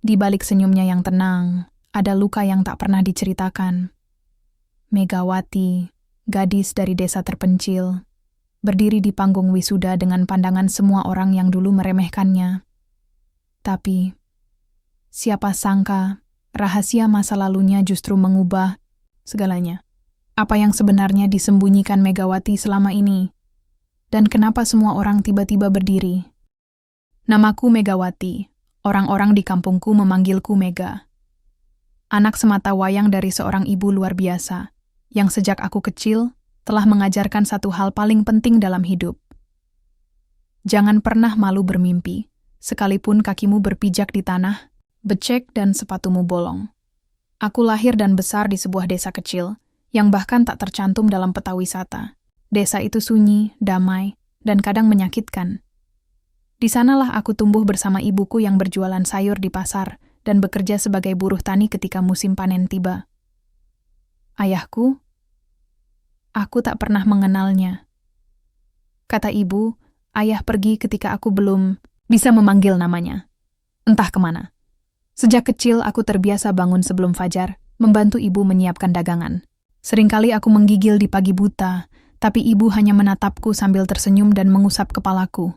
Di balik senyumnya yang tenang, ada luka yang tak pernah diceritakan. Megawati, gadis dari desa terpencil, berdiri di panggung wisuda dengan pandangan semua orang yang dulu meremehkannya. Tapi, siapa sangka rahasia masa lalunya justru mengubah segalanya. Apa yang sebenarnya disembunyikan Megawati selama ini? Dan kenapa semua orang tiba-tiba berdiri? Namaku Megawati. Orang-orang di kampungku memanggilku Mega. Anak semata wayang dari seorang ibu luar biasa, yang sejak aku kecil telah mengajarkan satu hal paling penting dalam hidup. Jangan pernah malu bermimpi, sekalipun kakimu berpijak di tanah, becek dan sepatumu bolong. Aku lahir dan besar di sebuah desa kecil, yang bahkan tak tercantum dalam peta wisata. Desa itu sunyi, damai, dan kadang menyakitkan. Di sanalah aku tumbuh bersama ibuku yang berjualan sayur di pasar dan bekerja sebagai buruh tani ketika musim panen tiba. Ayahku, aku tak pernah mengenalnya. Kata ibu, ayah pergi ketika aku belum bisa memanggil namanya. Entah kemana. Sejak kecil aku terbiasa bangun sebelum fajar, membantu ibu menyiapkan dagangan. Seringkali aku menggigil di pagi buta, tapi ibu hanya menatapku sambil tersenyum dan mengusap kepalaku.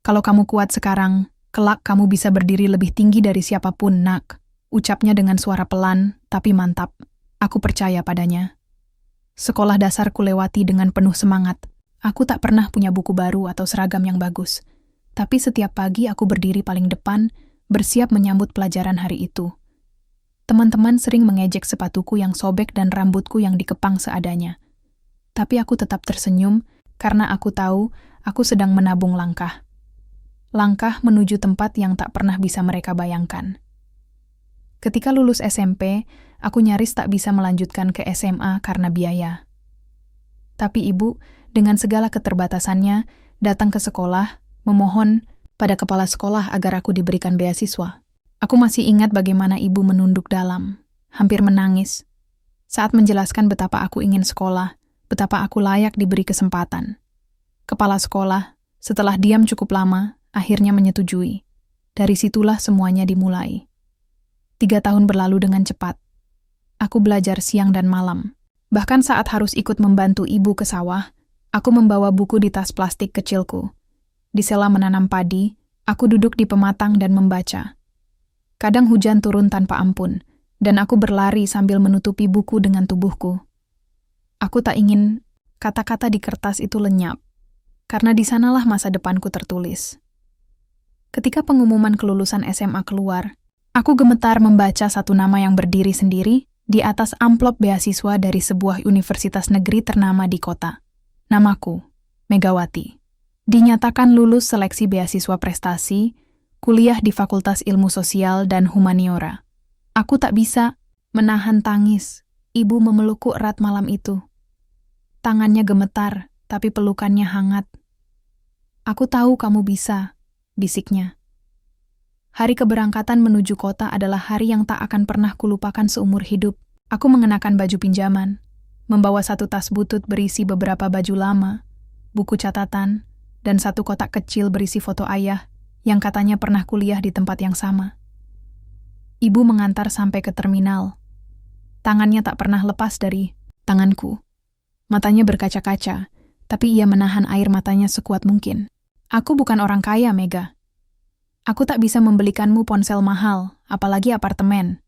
Kalau kamu kuat sekarang, kelak kamu bisa berdiri lebih tinggi dari siapapun, nak. Ucapnya dengan suara pelan, tapi mantap. Aku percaya padanya. Sekolah dasar kulewati dengan penuh semangat. Aku tak pernah punya buku baru atau seragam yang bagus. Tapi setiap pagi aku berdiri paling depan, bersiap menyambut pelajaran hari itu. Teman-teman sering mengejek sepatuku yang sobek dan rambutku yang dikepang seadanya. Tapi aku tetap tersenyum, karena aku tahu aku sedang menabung langkah. Langkah menuju tempat yang tak pernah bisa mereka bayangkan. Ketika lulus SMP, aku nyaris tak bisa melanjutkan ke SMA karena biaya. Tapi ibu, dengan segala keterbatasannya, datang ke sekolah, memohon pada kepala sekolah agar aku diberikan beasiswa. Aku masih ingat bagaimana ibu menunduk dalam, hampir menangis, saat menjelaskan betapa aku ingin sekolah, betapa aku layak diberi kesempatan. Kepala sekolah, setelah diam cukup lama, akhirnya menyetujui. Dari situlah semuanya dimulai. 3 tahun berlalu dengan cepat. Aku belajar siang dan malam. Bahkan saat harus ikut membantu ibu ke sawah, aku membawa buku di tas plastik kecilku. Di sela menanam padi, aku duduk di pematang dan membaca. Kadang hujan turun tanpa ampun, dan aku berlari sambil menutupi buku dengan tubuhku. Aku tak ingin kata-kata di kertas itu lenyap, karena di sanalah masa depanku tertulis. Ketika pengumuman kelulusan SMA keluar, aku gemetar membaca satu nama yang berdiri sendiri di atas amplop beasiswa dari sebuah universitas negeri ternama di kota. Namaku, Megawati. Dinyatakan lulus seleksi beasiswa prestasi, kuliah di Fakultas Ilmu Sosial dan Humaniora. Aku tak bisa menahan tangis. Ibu memelukku erat malam itu. Tangannya gemetar, tapi pelukannya hangat. Aku tahu kamu bisa, bisiknya. Hari keberangkatan menuju kota adalah hari yang tak akan pernah kulupakan seumur hidup. Aku mengenakan baju pinjaman, membawa satu tas butut berisi beberapa baju lama, buku catatan, dan satu kotak kecil berisi foto ayah yang katanya pernah kuliah di tempat yang sama. Ibu mengantar sampai ke terminal. Tangannya tak pernah lepas dari tanganku. Matanya berkaca-kaca, tapi ia menahan air matanya sekuat mungkin. Aku bukan orang kaya, Mega. Aku tak bisa membelikanmu ponsel mahal, apalagi apartemen.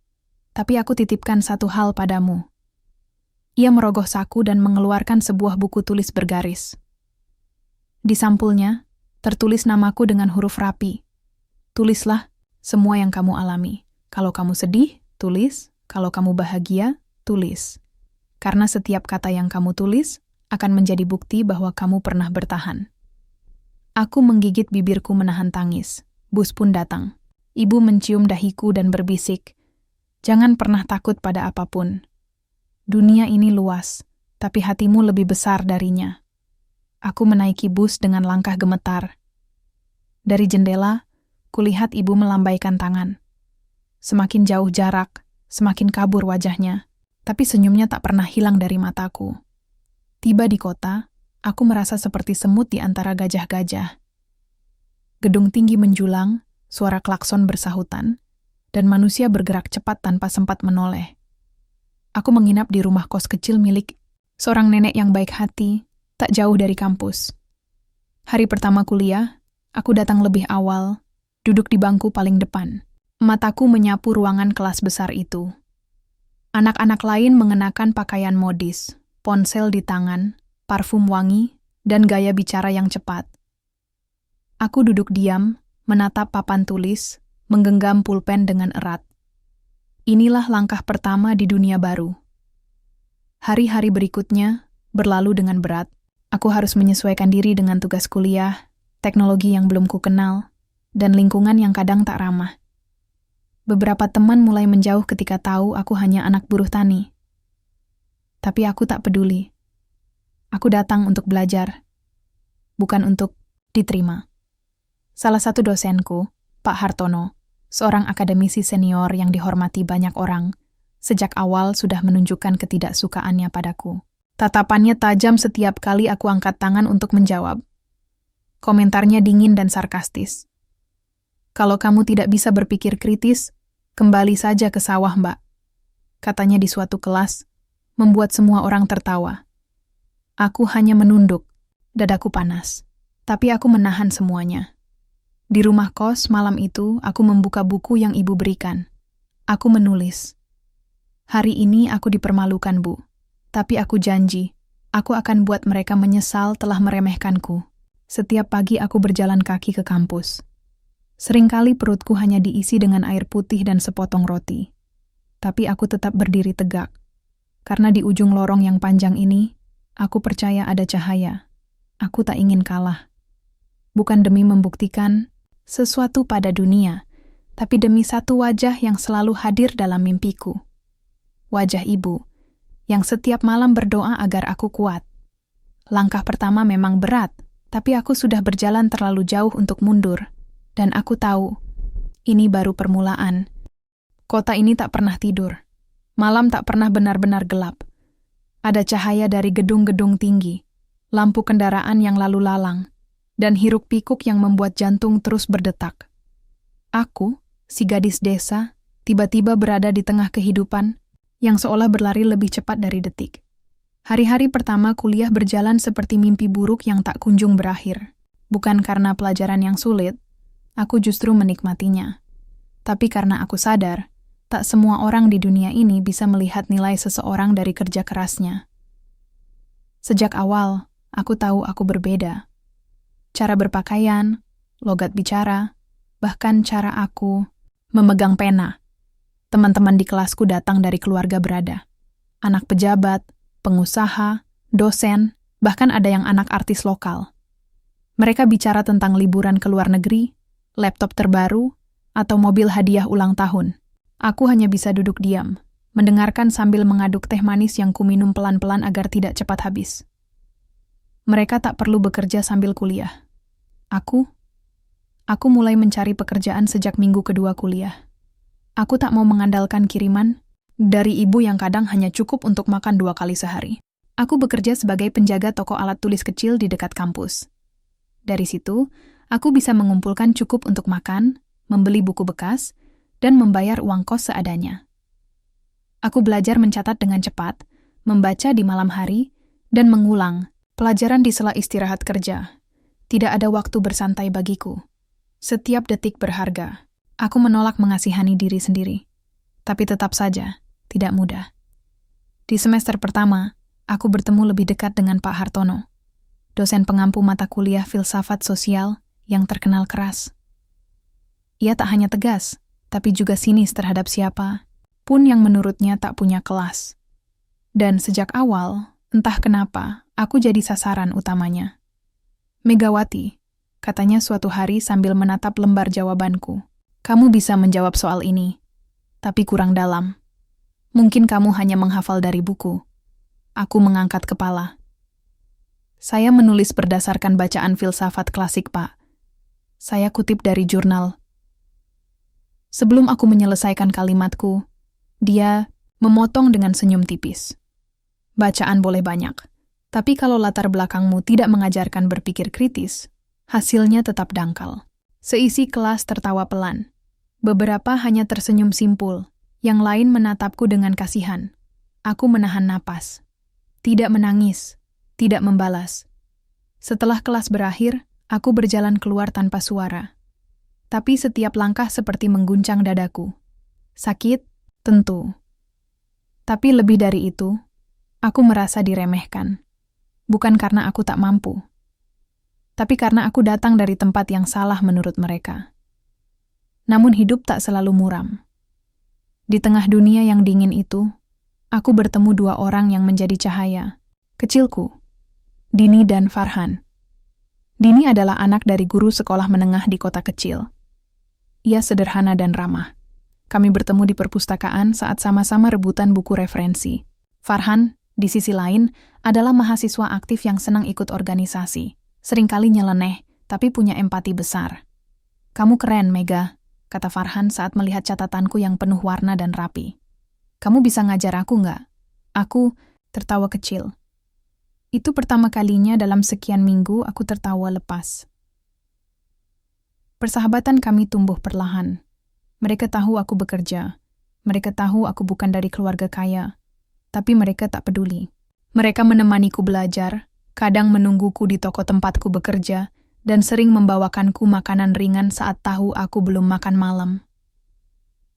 Tapi aku titipkan satu hal padamu. Ia merogoh saku dan mengeluarkan sebuah buku tulis bergaris. Di sampulnya, tertulis namaku dengan huruf rapi. Tulislah semua yang kamu alami. Kalau kamu sedih, tulis. Kalau kamu bahagia, tulis. Karena setiap kata yang kamu tulis akan menjadi bukti bahwa kamu pernah bertahan. Aku menggigit bibirku menahan tangis. Bus pun datang. Ibu mencium dahiku dan berbisik, "Jangan pernah takut pada apapun. Dunia ini luas, tapi hatimu lebih besar darinya." Aku menaiki bus dengan langkah gemetar. Dari jendela, kulihat ibu melambaikan tangan. Semakin jauh jarak, semakin kabur wajahnya, tapi senyumnya tak pernah hilang dari mataku. Tiba di kota, aku merasa seperti semut di antara gajah-gajah. Gedung tinggi menjulang, suara klakson bersahutan, dan manusia bergerak cepat tanpa sempat menoleh. Aku menginap di rumah kos kecil milik seorang nenek yang baik hati, tak jauh dari kampus. Hari pertama kuliah, aku datang lebih awal, duduk di bangku paling depan. Mataku menyapu ruangan kelas besar itu. Anak-anak lain mengenakan pakaian modis, ponsel di tangan, parfum wangi, dan gaya bicara yang cepat. Aku duduk diam, menatap papan tulis, menggenggam pulpen dengan erat. Inilah langkah pertama di dunia baru. Hari-hari berikutnya berlalu dengan berat. Aku harus menyesuaikan diri dengan tugas kuliah, teknologi yang belum kukenal, dan lingkungan yang kadang tak ramah. Beberapa teman mulai menjauh ketika tahu aku hanya anak buruh tani. Tapi aku tak peduli. Aku datang untuk belajar, bukan untuk diterima. Salah satu dosenku, Pak Hartono, seorang akademisi senior yang dihormati banyak orang, sejak awal sudah menunjukkan ketidaksukaannya padaku. Tatapannya tajam setiap kali aku angkat tangan untuk menjawab. Komentarnya dingin dan sarkastis. Kalau kamu tidak bisa berpikir kritis, kembali saja ke sawah, Mbak. Katanya di suatu kelas, membuat semua orang tertawa. Aku hanya menunduk, dadaku panas. Tapi aku menahan semuanya. Di rumah kos malam itu, aku membuka buku yang ibu berikan. Aku menulis. Hari ini aku dipermalukan, Bu. Tapi aku janji, aku akan buat mereka menyesal telah meremehkanku. Setiap pagi aku berjalan kaki ke kampus. Seringkali perutku hanya diisi dengan air putih dan sepotong roti. Tapi aku tetap berdiri tegak. Karena di ujung lorong yang panjang ini, aku percaya ada cahaya. Aku tak ingin kalah. Bukan demi membuktikan sesuatu pada dunia, tapi demi satu wajah yang selalu hadir dalam mimpiku. Wajah ibu, yang setiap malam berdoa agar aku kuat. Langkah pertama memang berat, tapi aku sudah berjalan terlalu jauh untuk mundur. Dan aku tahu, ini baru permulaan. Kota ini tak pernah tidur. Malam tak pernah benar-benar gelap. Ada cahaya dari gedung-gedung tinggi, lampu kendaraan yang lalu lalang, dan hiruk pikuk yang membuat jantung terus berdetak. Aku, si gadis desa, tiba-tiba berada di tengah kehidupan yang seolah berlari lebih cepat dari detik. Hari-hari pertama kuliah berjalan seperti mimpi buruk yang tak kunjung berakhir. Bukan karena pelajaran yang sulit, aku justru menikmatinya. Tapi karena aku sadar, tak semua orang di dunia ini bisa melihat nilai seseorang dari kerja kerasnya. Sejak awal, aku tahu aku berbeda. Cara berpakaian, logat bicara, bahkan cara aku memegang pena. Teman-teman di kelasku datang dari keluarga berada. Anak pejabat, pengusaha, dosen, bahkan ada yang anak artis lokal. Mereka bicara tentang liburan ke luar negeri, laptop terbaru, atau mobil hadiah ulang tahun. Aku hanya bisa duduk diam, mendengarkan sambil mengaduk teh manis yang kuminum pelan-pelan agar tidak cepat habis. Mereka tak perlu bekerja sambil kuliah. Aku mulai mencari pekerjaan sejak minggu kedua kuliah. Aku tak mau mengandalkan kiriman dari ibu yang kadang hanya cukup untuk makan 2 kali sehari. Aku bekerja sebagai penjaga toko alat tulis kecil di dekat kampus. Dari situ, aku bisa mengumpulkan cukup untuk makan, membeli buku bekas, dan membayar uang kos seadanya. Aku belajar mencatat dengan cepat, membaca di malam hari, dan mengulang pelajaran di sela istirahat kerja. Tidak ada waktu bersantai bagiku. Setiap detik berharga. Aku menolak mengasihani diri sendiri. Tapi tetap saja, tidak mudah. Di semester pertama, aku bertemu lebih dekat dengan Pak Hartono, dosen pengampu mata kuliah filsafat sosial yang terkenal keras. Ia tak hanya tegas, tapi juga sinis terhadap siapa pun yang menurutnya tak punya kelas. Dan sejak awal, entah kenapa, aku jadi sasaran utamanya. Megawati, katanya suatu hari sambil menatap lembar jawabanku. Kamu bisa menjawab soal ini, tapi kurang dalam. Mungkin kamu hanya menghafal dari buku. Aku mengangkat kepala. Saya menulis berdasarkan bacaan filsafat klasik, Pak. Saya kutip dari jurnal. Sebelum aku menyelesaikan kalimatku, dia memotong dengan senyum tipis. Bacaan boleh banyak, tapi kalau latar belakangmu tidak mengajarkan berpikir kritis, hasilnya tetap dangkal. Seisi kelas tertawa pelan, Beberapa hanya tersenyum simpul, yang lain menatapku dengan kasihan. Aku menahan napas. Tidak menangis, tidak membalas. Setelah kelas berakhir, aku berjalan keluar tanpa suara. Tapi setiap langkah seperti mengguncang dadaku. Sakit, tentu. Tapi lebih dari itu, aku merasa diremehkan. Bukan karena aku tak mampu, tapi karena aku datang dari tempat yang salah menurut mereka. Namun hidup tak selalu muram. Di tengah dunia yang dingin itu, aku bertemu dua orang yang menjadi cahaya, kecilku, Dini dan Farhan. Dini adalah anak dari guru sekolah menengah di kota kecil. Ia sederhana dan ramah. Kami bertemu di perpustakaan saat sama-sama rebutan buku referensi. Farhan, di sisi lain, adalah mahasiswa aktif yang senang ikut organisasi. Seringkali nyeleneh, tapi punya empati besar. "Kamu keren, Mega," kata Farhan saat melihat catatanku yang penuh warna dan rapi. "Kamu bisa ngajar aku nggak?" Aku tertawa kecil. Itu pertama kalinya dalam sekian minggu aku tertawa lepas. Persahabatan kami tumbuh perlahan. Mereka tahu aku bekerja. Mereka tahu aku bukan dari keluarga kaya. Tapi mereka tak peduli. Mereka menemaniku belajar, kadang menungguku di toko tempatku bekerja, dan sering membawakanku makanan ringan saat tahu aku belum makan malam.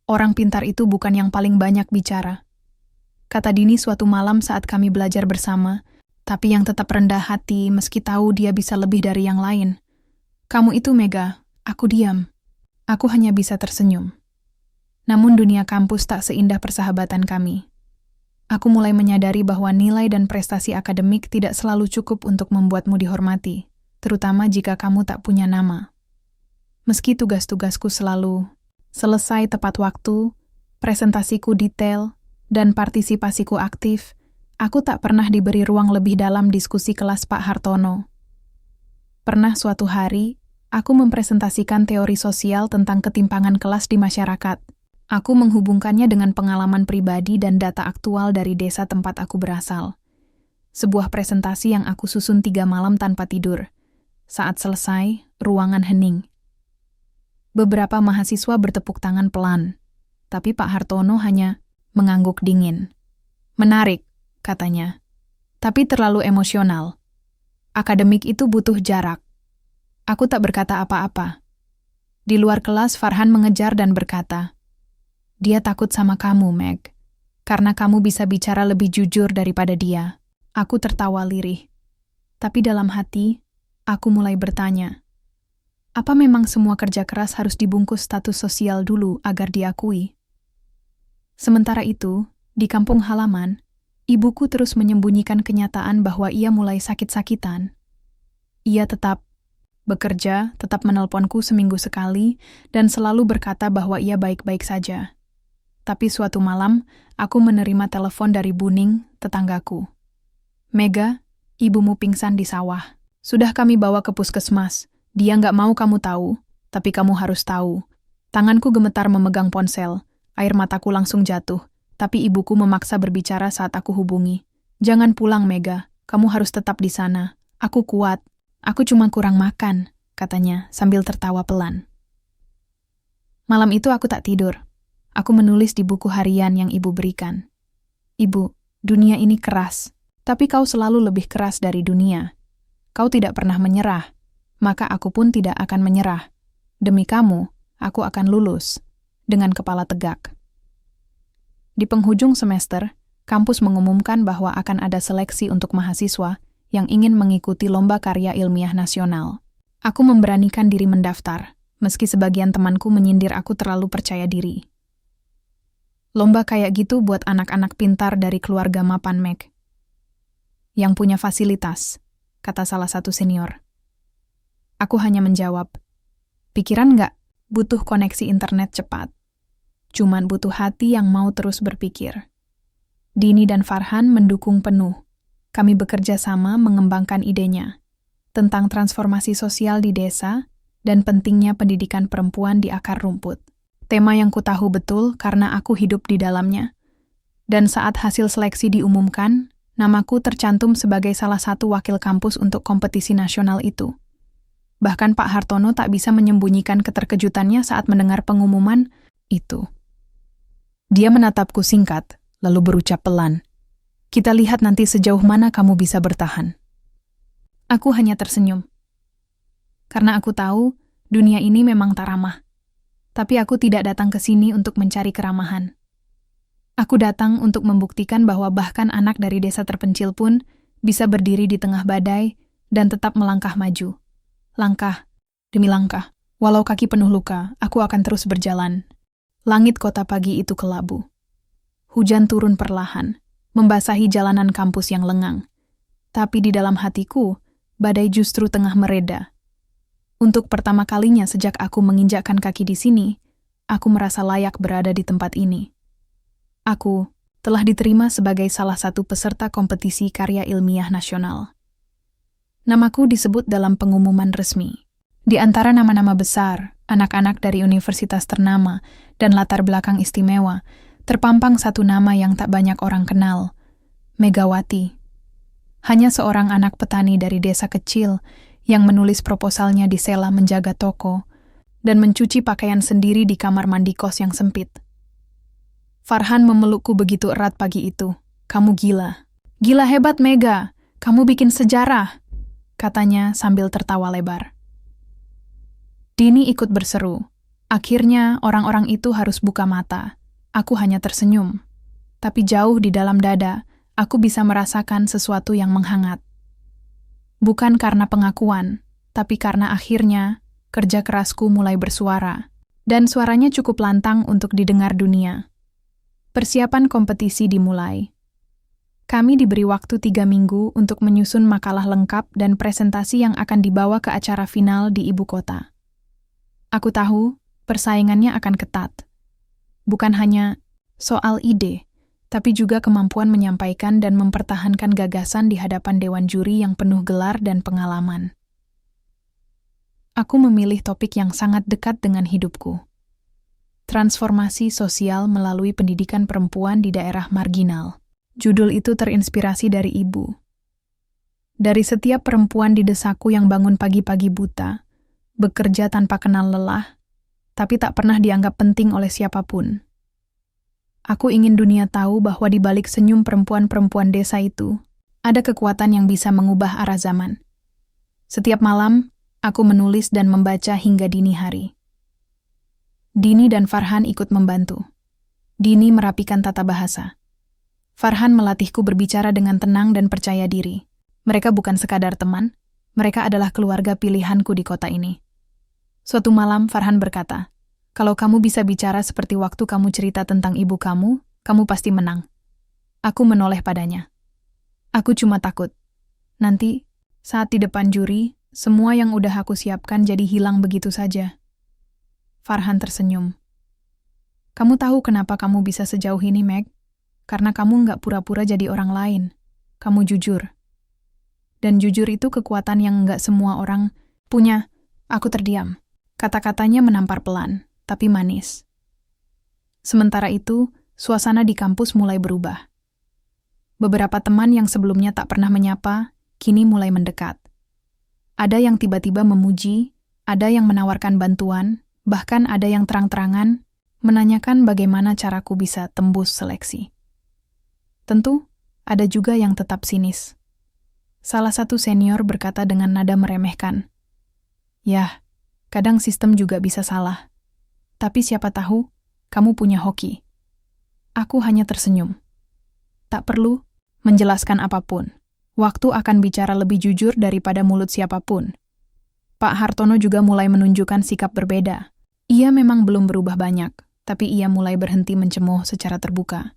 "Orang pintar itu bukan yang paling banyak bicara," kata Dini suatu malam saat kami belajar bersama, "tapi yang tetap rendah hati meski tahu dia bisa lebih dari yang lain. Kamu itu, Mega." Aku diam. Aku hanya bisa tersenyum. Namun dunia kampus tak seindah persahabatan kami. Aku mulai menyadari bahwa nilai dan prestasi akademik tidak selalu cukup untuk membuatmu dihormati, terutama jika kamu tak punya nama. Meski tugas-tugasku selalu selesai tepat waktu, presentasiku detail, dan partisipasiku aktif, aku tak pernah diberi ruang lebih dalam diskusi kelas Pak Hartono. Pernah suatu hari, aku mempresentasikan teori sosial tentang ketimpangan kelas di masyarakat. Aku menghubungkannya dengan pengalaman pribadi dan data aktual dari desa tempat aku berasal. Sebuah presentasi yang aku susun 3 malam tanpa tidur. Saat selesai, ruangan hening. Beberapa mahasiswa bertepuk tangan pelan, tapi Pak Hartono hanya mengangguk dingin. "Menarik," katanya, "tapi terlalu emosional. Akademik itu butuh jarak." Aku tak berkata apa-apa. Di luar kelas, Farhan mengejar dan berkata, "Dia takut sama kamu, Meg, karena kamu bisa bicara lebih jujur daripada dia." Aku tertawa lirih. Tapi dalam hati, aku mulai bertanya, apa memang semua kerja keras harus dibungkus status sosial dulu agar diakui? Sementara itu, di kampung halaman, ibuku terus menyembunyikan kenyataan bahwa ia mulai sakit-sakitan. Ia tetap bekerja, tetap menelponku seminggu sekali, dan selalu berkata bahwa ia baik-baik saja. Tapi suatu malam, aku menerima telepon dari Buning, tetanggaku. "Mega, ibumu pingsan di sawah. Sudah kami bawa ke puskesmas. Dia nggak mau kamu tahu, tapi kamu harus tahu." Tanganku gemetar memegang ponsel. Air mataku langsung jatuh, tapi ibuku memaksa berbicara saat aku hubungi. "Jangan pulang, Mega. Kamu harus tetap di sana. Aku kuat. Aku cuma kurang makan," katanya sambil tertawa pelan. Malam itu aku tak tidur. Aku menulis di buku harian yang ibu berikan. "Ibu, dunia ini keras, tapi kau selalu lebih keras dari dunia. Kau tidak pernah menyerah, maka aku pun tidak akan menyerah. Demi kamu, aku akan lulus." Dengan kepala tegak. Di penghujung semester, kampus mengumumkan bahwa akan ada seleksi untuk mahasiswa yang ingin mengikuti lomba karya ilmiah nasional. Aku memberanikan diri mendaftar, meski sebagian temanku menyindir aku terlalu percaya diri. "Lomba kayak gitu buat anak-anak pintar dari keluarga mapan, Meg. Yang punya fasilitas," kata salah satu senior. Aku hanya menjawab, "Pikiran nggak butuh koneksi internet cepat. Cuman butuh hati yang mau terus berpikir." Dini dan Farhan mendukung penuh. Kami bekerja sama mengembangkan idenya tentang transformasi sosial di desa dan pentingnya pendidikan perempuan di akar rumput. Tema yang kutahu betul karena aku hidup di dalamnya. Dan saat hasil seleksi diumumkan, namaku tercantum sebagai salah satu wakil kampus untuk kompetisi nasional itu. Bahkan Pak Hartono tak bisa menyembunyikan keterkejutannya saat mendengar pengumuman itu. Dia menatapku singkat, lalu berucap pelan, "Kita lihat nanti sejauh mana kamu bisa bertahan." Aku hanya tersenyum. Karena aku tahu, dunia ini memang tak ramah. Tapi aku tidak datang ke sini untuk mencari keramahan. Aku datang untuk membuktikan bahwa bahkan anak dari desa terpencil pun bisa berdiri di tengah badai dan tetap melangkah maju. Langkah demi langkah. Walau kaki penuh luka, aku akan terus berjalan. Langit kota pagi itu kelabu. Hujan turun perlahan, membasahi jalanan kampus yang lengang. Tapi di dalam hatiku, badai justru tengah mereda. Untuk pertama kalinya sejak aku menginjakkan kaki di sini, aku merasa layak berada di tempat ini. Aku telah diterima sebagai salah satu peserta kompetisi karya ilmiah nasional. Namaku disebut dalam pengumuman resmi. Di antara nama-nama besar, anak-anak dari universitas ternama dan latar belakang istimewa, terpampang satu nama yang tak banyak orang kenal, Megawati. Hanya seorang anak petani dari desa kecil yang menulis proposalnya di sela menjaga toko dan mencuci pakaian sendiri di kamar mandi kos yang sempit. Farhan memelukku begitu erat pagi itu. "Kamu gila. Gila hebat, Mega. Kamu bikin sejarah," katanya sambil tertawa lebar. Dini ikut berseru. Akhirnya orang-orang itu harus buka mata. Aku hanya tersenyum. Tapi jauh di dalam dada, aku bisa merasakan sesuatu yang menghangat. Bukan karena pengakuan, tapi karena akhirnya kerja kerasku mulai bersuara. Dan suaranya cukup lantang untuk didengar dunia. Persiapan kompetisi dimulai. Kami diberi waktu 3 minggu untuk menyusun makalah lengkap dan presentasi yang akan dibawa ke acara final di ibu kota. Aku tahu persaingannya akan ketat. Bukan hanya soal ide, tapi juga kemampuan menyampaikan dan mempertahankan gagasan di hadapan dewan juri yang penuh gelar dan pengalaman. Aku memilih topik yang sangat dekat dengan hidupku. Transformasi sosial melalui pendidikan perempuan di daerah marginal. Judul itu terinspirasi dari ibu. Dari setiap perempuan di desaku yang bangun pagi-pagi buta, bekerja tanpa kenal lelah, tapi tak pernah dianggap penting oleh siapapun. Aku ingin dunia tahu bahwa di balik senyum perempuan-perempuan desa itu, ada kekuatan yang bisa mengubah arah zaman. Setiap malam, aku menulis dan membaca hingga dini hari. Dini dan Farhan ikut membantu. Dini merapikan tata bahasa. Farhan melatihku berbicara dengan tenang dan percaya diri. Mereka bukan sekadar teman, mereka adalah keluarga pilihanku di kota ini. Suatu malam Farhan berkata, "Kalau kamu bisa bicara seperti waktu kamu cerita tentang ibu kamu pasti menang." Aku menoleh padanya. Aku cuma takut. Nanti, saat di depan juri, semua yang udah aku siapkan jadi hilang begitu saja. Farhan tersenyum. "Kamu tahu kenapa kamu bisa sejauh ini, Meg? Karena kamu nggak pura-pura jadi orang lain. Kamu jujur. Dan jujur itu kekuatan yang nggak semua orang punya." Aku terdiam. Kata-katanya menampar pelan, tapi manis. Sementara itu, suasana di kampus mulai berubah. Beberapa teman yang sebelumnya tak pernah menyapa, kini mulai mendekat. Ada yang tiba-tiba memuji, ada yang menawarkan bantuan, bahkan ada yang terang-terangan menanyakan bagaimana caraku bisa tembus seleksi. Tentu, ada juga yang tetap sinis. Salah satu senior berkata dengan nada meremehkan, "Yah, kadang sistem juga bisa salah. Tapi siapa tahu, kamu punya hoki." Aku hanya tersenyum. Tak perlu menjelaskan apapun. Waktu akan bicara lebih jujur daripada mulut siapapun. Pak Hartono juga mulai menunjukkan sikap berbeda. Ia memang belum berubah banyak, tapi ia mulai berhenti mencemooh secara terbuka.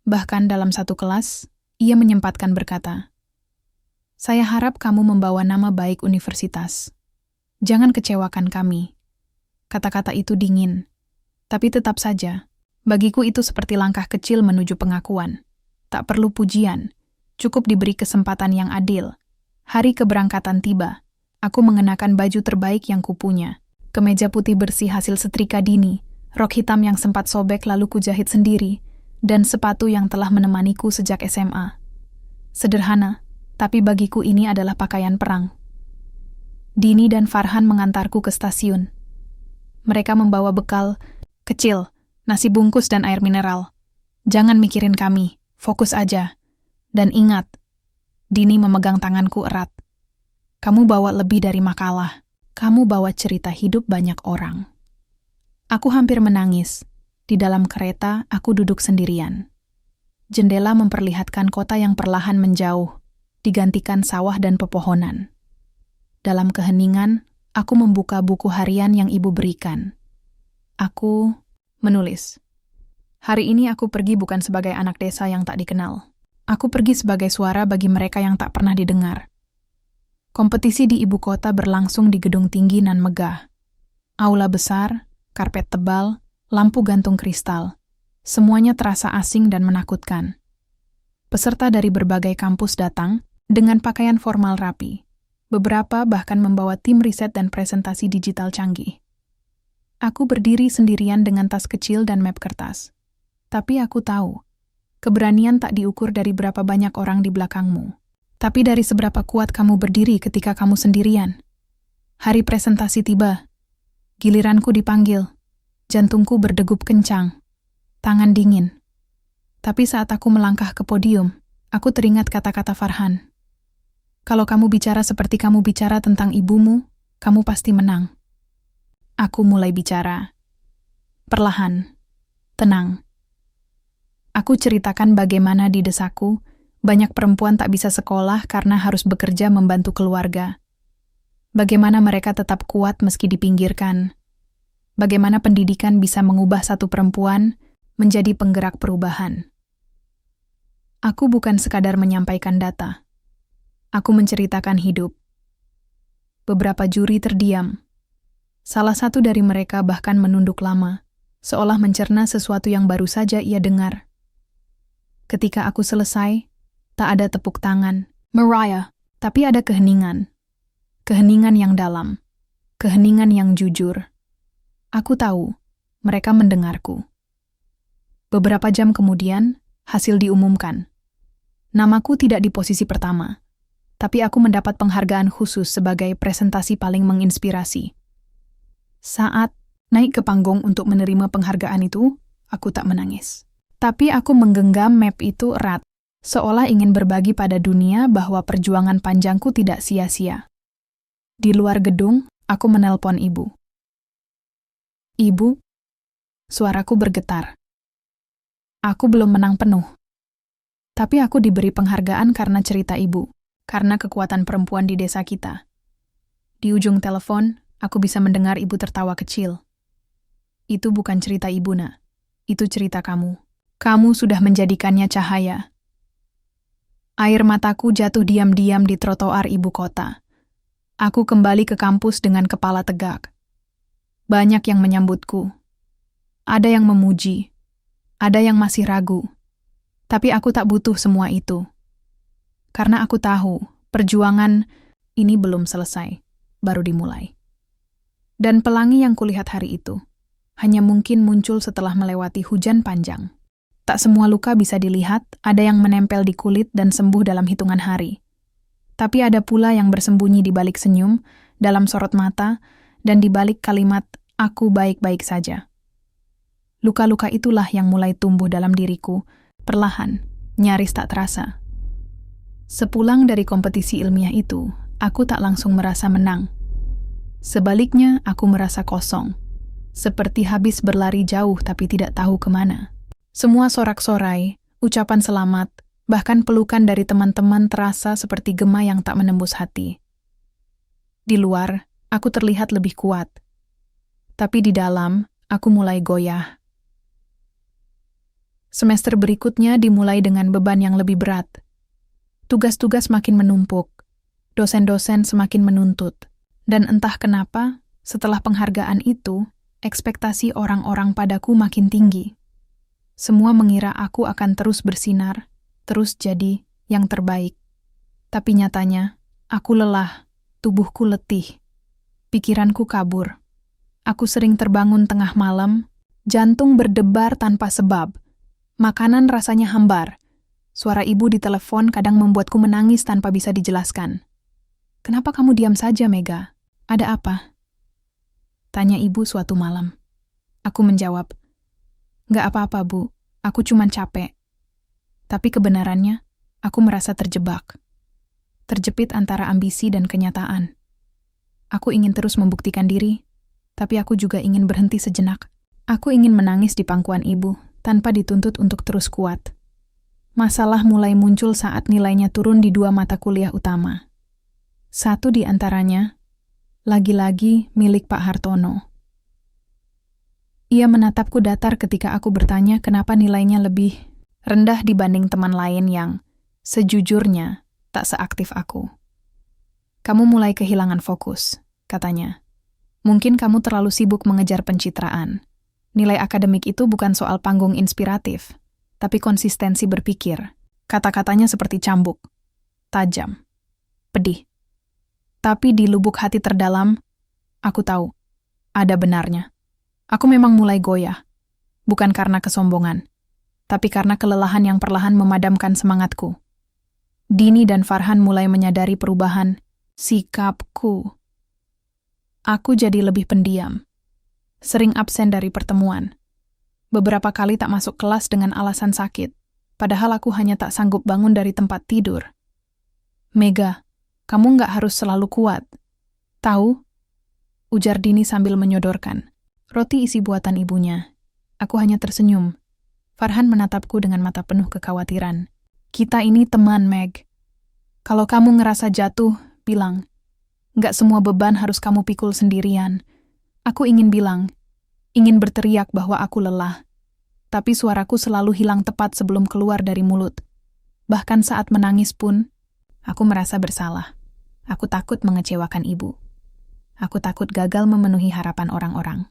Bahkan dalam satu kelas, ia menyempatkan berkata, "Saya harap kamu membawa nama baik universitas. Jangan kecewakan kami." Kata-kata itu dingin, tapi tetap saja, bagiku itu seperti langkah kecil menuju pengakuan. Tak perlu pujian, cukup diberi kesempatan yang adil. Hari keberangkatan tiba, aku mengenakan baju terbaik yang kupunya. Kemeja putih bersih hasil setrika Dini, rok hitam yang sempat sobek lalu kujahit sendiri, dan sepatu yang telah menemaniku sejak SMA. Sederhana, tapi bagiku ini adalah pakaian perang. Dini dan Farhan mengantarku ke stasiun. Mereka membawa bekal kecil, nasi bungkus dan air mineral. Jangan mikirin kami, fokus aja. Dan ingat, Dini memegang tanganku erat. Kamu bawa lebih dari makalah. Kamu bawa cerita hidup banyak orang. Aku hampir menangis. Di dalam kereta, aku duduk sendirian. Jendela memperlihatkan kota yang perlahan menjauh, digantikan sawah dan pepohonan. Dalam keheningan, aku membuka buku harian yang ibu berikan. Aku menulis. Hari ini aku pergi bukan sebagai anak desa yang tak dikenal. Aku pergi sebagai suara bagi mereka yang tak pernah didengar. Kompetisi di ibu kota berlangsung di gedung tinggi nan megah. Aula besar, karpet tebal, lampu gantung kristal. Semuanya terasa asing dan menakutkan. Peserta dari berbagai kampus datang dengan pakaian formal rapi. Beberapa bahkan membawa tim riset dan presentasi digital canggih. Aku berdiri sendirian dengan tas kecil dan map kertas. Tapi aku tahu, keberanian tak diukur dari berapa banyak orang di belakangmu. Tapi dari seberapa kuat kamu berdiri ketika kamu sendirian. Hari presentasi tiba. Giliranku dipanggil. Jantungku berdegup kencang. Tangan dingin. Tapi saat aku melangkah ke podium, aku teringat kata-kata Farhan. Kalau kamu bicara seperti kamu bicara tentang ibumu, kamu pasti menang. Aku mulai bicara. Perlahan. Tenang. Aku ceritakan bagaimana di desaku, banyak perempuan tak bisa sekolah karena harus bekerja membantu keluarga. Bagaimana mereka tetap kuat meski dipinggirkan. Bagaimana pendidikan bisa mengubah satu perempuan menjadi penggerak perubahan. Aku bukan sekadar menyampaikan data. Aku menceritakan hidup. Beberapa juri terdiam. Salah satu dari mereka bahkan menunduk lama, seolah mencerna sesuatu yang baru saja ia dengar. Ketika aku selesai, tak ada tepuk tangan, Mariah, tapi ada keheningan. Keheningan yang dalam. Keheningan yang jujur. Aku tahu, mereka mendengarku. Beberapa jam kemudian, hasil diumumkan. Namaku tidak di posisi pertama, tapi aku mendapat penghargaan khusus sebagai presentasi paling menginspirasi. Saat naik ke panggung untuk menerima penghargaan itu, aku tak menangis. Tapi aku menggenggam map itu erat. Seolah ingin berbagi pada dunia bahwa perjuangan panjangku tidak sia-sia. Di luar gedung, aku menelpon ibu. Ibu, suaraku bergetar. Aku belum menang penuh. Tapi aku diberi penghargaan karena cerita ibu, karena kekuatan perempuan di desa kita. Di ujung telepon, aku bisa mendengar ibu tertawa kecil. Itu bukan cerita ibu, nak. Itu cerita kamu. Kamu sudah menjadikannya cahaya. Air mataku jatuh diam-diam di trotoar ibu kota. Aku kembali ke kampus dengan kepala tegak. Banyak yang menyambutku. Ada yang memuji. Ada yang masih ragu. Tapi aku tak butuh semua itu. Karena aku tahu, perjuangan ini belum selesai, baru dimulai. Dan pelangi yang kulihat hari itu, hanya mungkin muncul setelah melewati hujan panjang. Tak semua luka bisa dilihat, ada yang menempel di kulit dan sembuh dalam hitungan hari. Tapi ada pula yang bersembunyi di balik senyum, dalam sorot mata, dan di balik kalimat, aku baik-baik saja. Luka-luka itulah yang mulai tumbuh dalam diriku, perlahan, nyaris tak terasa. Sepulang dari kompetisi ilmiah itu, aku tak langsung merasa menang. Sebaliknya, aku merasa kosong. Seperti habis berlari jauh tapi tidak tahu kemana. Semua sorak-sorai, ucapan selamat, bahkan pelukan dari teman-teman terasa seperti gema yang tak menembus hati. Di luar, aku terlihat lebih kuat. Tapi di dalam, aku mulai goyah. Semester berikutnya dimulai dengan beban yang lebih berat. Tugas-tugas makin menumpuk, dosen-dosen semakin menuntut, dan entah kenapa, setelah penghargaan itu, ekspektasi orang-orang padaku makin tinggi. Semua mengira aku akan terus bersinar, terus jadi yang terbaik. Tapi nyatanya, aku lelah, tubuhku letih, pikiranku kabur. Aku sering terbangun tengah malam, jantung berdebar tanpa sebab, makanan rasanya hambar. Suara ibu di telepon kadang membuatku menangis tanpa bisa dijelaskan. Kenapa kamu diam saja, Mega? Ada apa? Tanya ibu suatu malam. Aku menjawab, "Nggak apa-apa, Bu. Aku cuman capek." Tapi kebenarannya, aku merasa terjebak. Terjepit antara ambisi dan kenyataan. Aku ingin terus membuktikan diri, tapi aku juga ingin berhenti sejenak. Aku ingin menangis di pangkuan ibu, tanpa dituntut untuk terus kuat. Masalah mulai muncul saat nilainya turun di 2 mata kuliah utama. Satu di antaranya, lagi-lagi milik Pak Hartono. Ia menatapku datar ketika aku bertanya kenapa nilainya lebih rendah dibanding teman lain yang, sejujurnya, tak seaktif aku. "Kamu mulai kehilangan fokus," katanya. "Mungkin kamu terlalu sibuk mengejar pencitraan. Nilai akademik itu bukan soal panggung inspiratif, tapi konsistensi berpikir." Kata-katanya seperti cambuk, tajam, pedih. Tapi di lubuk hati terdalam, aku tahu, ada benarnya. Aku memang mulai goyah, bukan karena kesombongan, tapi karena kelelahan yang perlahan memadamkan semangatku. Dini dan Farhan mulai menyadari perubahan sikapku. Aku jadi lebih pendiam, sering absen dari pertemuan. Beberapa kali tak masuk kelas dengan alasan sakit, padahal aku hanya tak sanggup bangun dari tempat tidur. "Mega, kamu nggak harus selalu kuat. Tahu?" ujar Dini sambil menyodorkan roti isi buatan ibunya. Aku hanya tersenyum. Farhan menatapku dengan mata penuh kekhawatiran. "Kita ini teman, Meg. Kalau kamu ngerasa jatuh, bilang. Nggak semua beban harus kamu pikul sendirian." Aku ingin bilang, ingin berteriak bahwa aku lelah. Tapi suaraku selalu hilang tepat sebelum keluar dari mulut. Bahkan saat menangis pun, aku merasa bersalah. Aku takut mengecewakan ibu. Aku takut gagal memenuhi harapan orang-orang.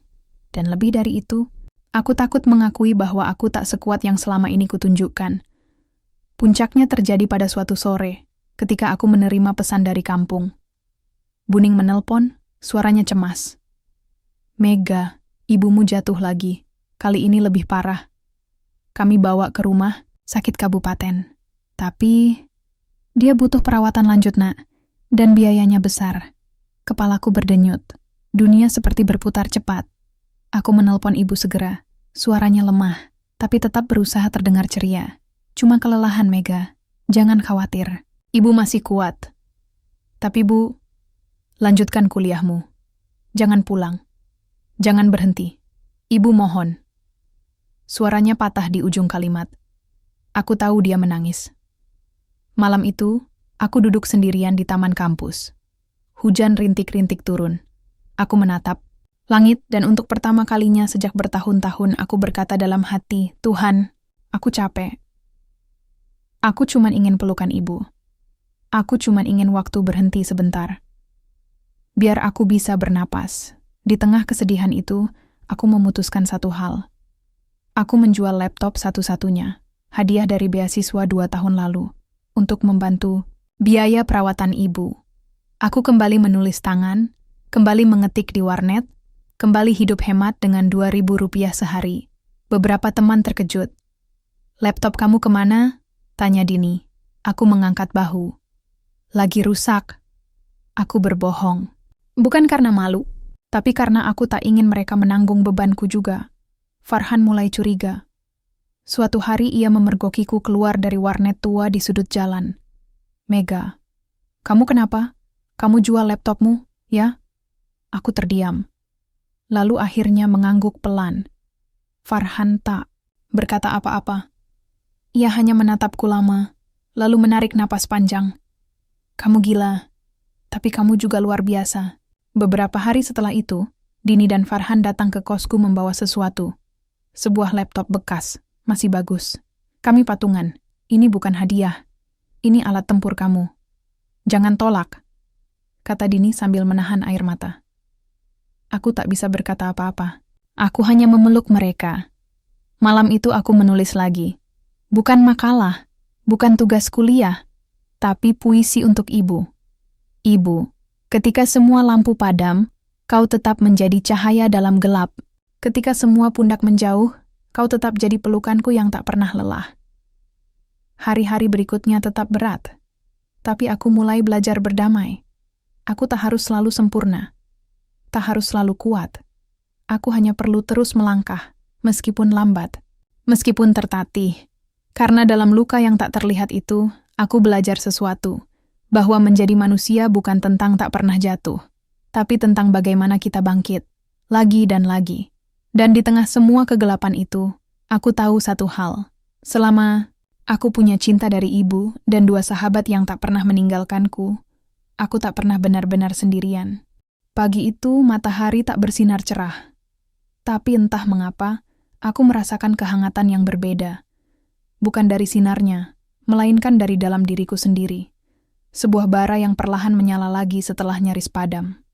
Dan lebih dari itu, aku takut mengakui bahwa aku tak sekuat yang selama ini kutunjukkan. Puncaknya terjadi pada suatu sore, ketika aku menerima pesan dari kampung. Buning menelpon, suaranya cemas. "Mega, ibumu jatuh lagi. Kali ini lebih parah. Kami bawa ke rumah sakit kabupaten. Tapi dia butuh perawatan lanjut, Nak. Dan biayanya besar." Kepalaku berdenyut. Dunia seperti berputar cepat. Aku menelpon ibu segera. Suaranya lemah, tapi tetap berusaha terdengar ceria. "Cuma kelelahan, Mega. Jangan khawatir. Ibu masih kuat. Tapi Bu, lanjutkan kuliahmu. Jangan pulang. Jangan berhenti. Ibu mohon." Suaranya patah di ujung kalimat. Aku tahu dia menangis. Malam itu, aku duduk sendirian di taman kampus. Hujan rintik-rintik turun. Aku menatap langit dan untuk pertama kalinya sejak bertahun-tahun aku berkata dalam hati, "Tuhan, aku capek. Aku cuman ingin pelukan ibu. Aku cuman ingin waktu berhenti sebentar. Biar aku bisa bernapas." Di tengah kesedihan itu, aku memutuskan satu hal. Aku menjual laptop satu-satunya, hadiah dari beasiswa 2 tahun lalu, untuk membantu biaya perawatan ibu. Aku kembali menulis tangan, kembali mengetik di warnet, kembali hidup hemat dengan Rp2.000 sehari. Beberapa teman terkejut. "Laptop kamu kemana?" tanya Dini. Aku mengangkat bahu. "Lagi rusak." Aku berbohong. Bukan karena malu, tapi karena aku tak ingin mereka menanggung bebanku juga. Farhan mulai curiga. Suatu hari ia memergokiku keluar dari warnet tua di sudut jalan. "Mega, kamu kenapa? Kamu jual laptopmu, ya?" Aku terdiam. Lalu akhirnya mengangguk pelan. Farhan tak berkata apa-apa. Ia hanya menatapku lama, lalu menarik napas panjang. "Kamu gila, tapi kamu juga luar biasa." Beberapa hari setelah itu, Dini dan Farhan datang ke kosku membawa sesuatu. Sebuah laptop bekas, masih bagus. "Kami patungan, ini bukan hadiah. Ini alat tempur kamu. Jangan tolak," kata Dini sambil menahan air mata. Aku tak bisa berkata apa-apa. Aku hanya memeluk mereka. Malam itu aku menulis lagi. Bukan makalah, bukan tugas kuliah, tapi puisi untuk ibu. "Ibu, ketika semua lampu padam, kau tetap menjadi cahaya dalam gelap. Ketika semua pundak menjauh, kau tetap jadi pelukanku yang tak pernah lelah." Hari-hari berikutnya tetap berat, tapi aku mulai belajar berdamai. Aku tak harus selalu sempurna. tak harus selalu kuat. Aku hanya perlu terus melangkah, meskipun lambat, meskipun tertatih. Karena dalam luka yang tak terlihat itu, aku belajar sesuatu, bahwa menjadi manusia bukan tentang tak pernah jatuh, tapi tentang bagaimana kita bangkit, lagi dan lagi. Dan di tengah semua kegelapan itu, aku tahu satu hal. Selama aku punya cinta dari ibu dan 2 sahabat yang tak pernah meninggalkanku, aku tak pernah benar-benar sendirian. Pagi itu matahari tak bersinar cerah. Tapi entah mengapa, aku merasakan kehangatan yang berbeda. Bukan dari sinarnya, melainkan dari dalam diriku sendiri. Sebuah bara yang perlahan menyala lagi setelah nyaris padam.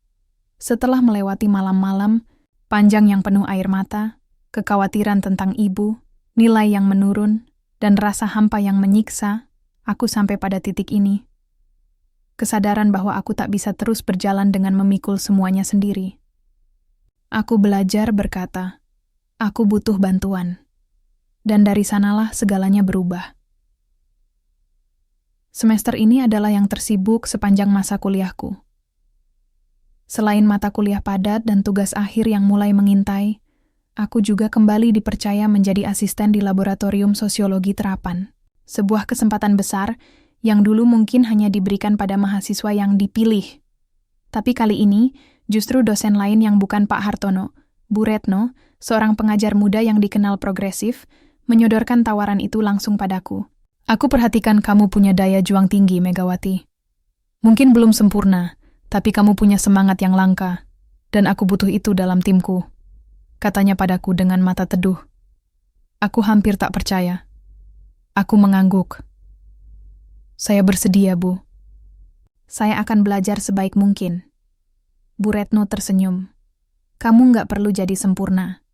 Setelah melewati malam-malam, panjang yang penuh air mata, kekhawatiran tentang ibu, nilai yang menurun, dan rasa hampa yang menyiksa, aku sampai pada titik ini. Kesadaran bahwa aku tak bisa terus berjalan dengan memikul semuanya sendiri. Aku belajar berkata, aku butuh bantuan. Dan dari sanalah segalanya berubah. Semester ini adalah yang tersibuk sepanjang masa kuliahku. Selain mata kuliah padat dan tugas akhir yang mulai mengintai, aku juga kembali dipercaya menjadi asisten di Laboratorium Sosiologi Terapan. Sebuah kesempatan besar yang dulu mungkin hanya diberikan pada mahasiswa yang dipilih. Tapi kali ini, justru dosen lain yang bukan Pak Hartono, Bu Retno, seorang pengajar muda yang dikenal progresif, menyodorkan tawaran itu langsung padaku. Aku perhatikan kamu punya daya juang tinggi, Megawati. Mungkin belum sempurna, tapi kamu punya semangat yang langka, dan aku butuh itu dalam timku, katanya padaku dengan mata teduh. Aku hampir tak percaya. Aku mengangguk. Saya bersedia, Bu. Saya akan belajar sebaik mungkin. Bu Retno tersenyum. Kamu nggak perlu jadi sempurna.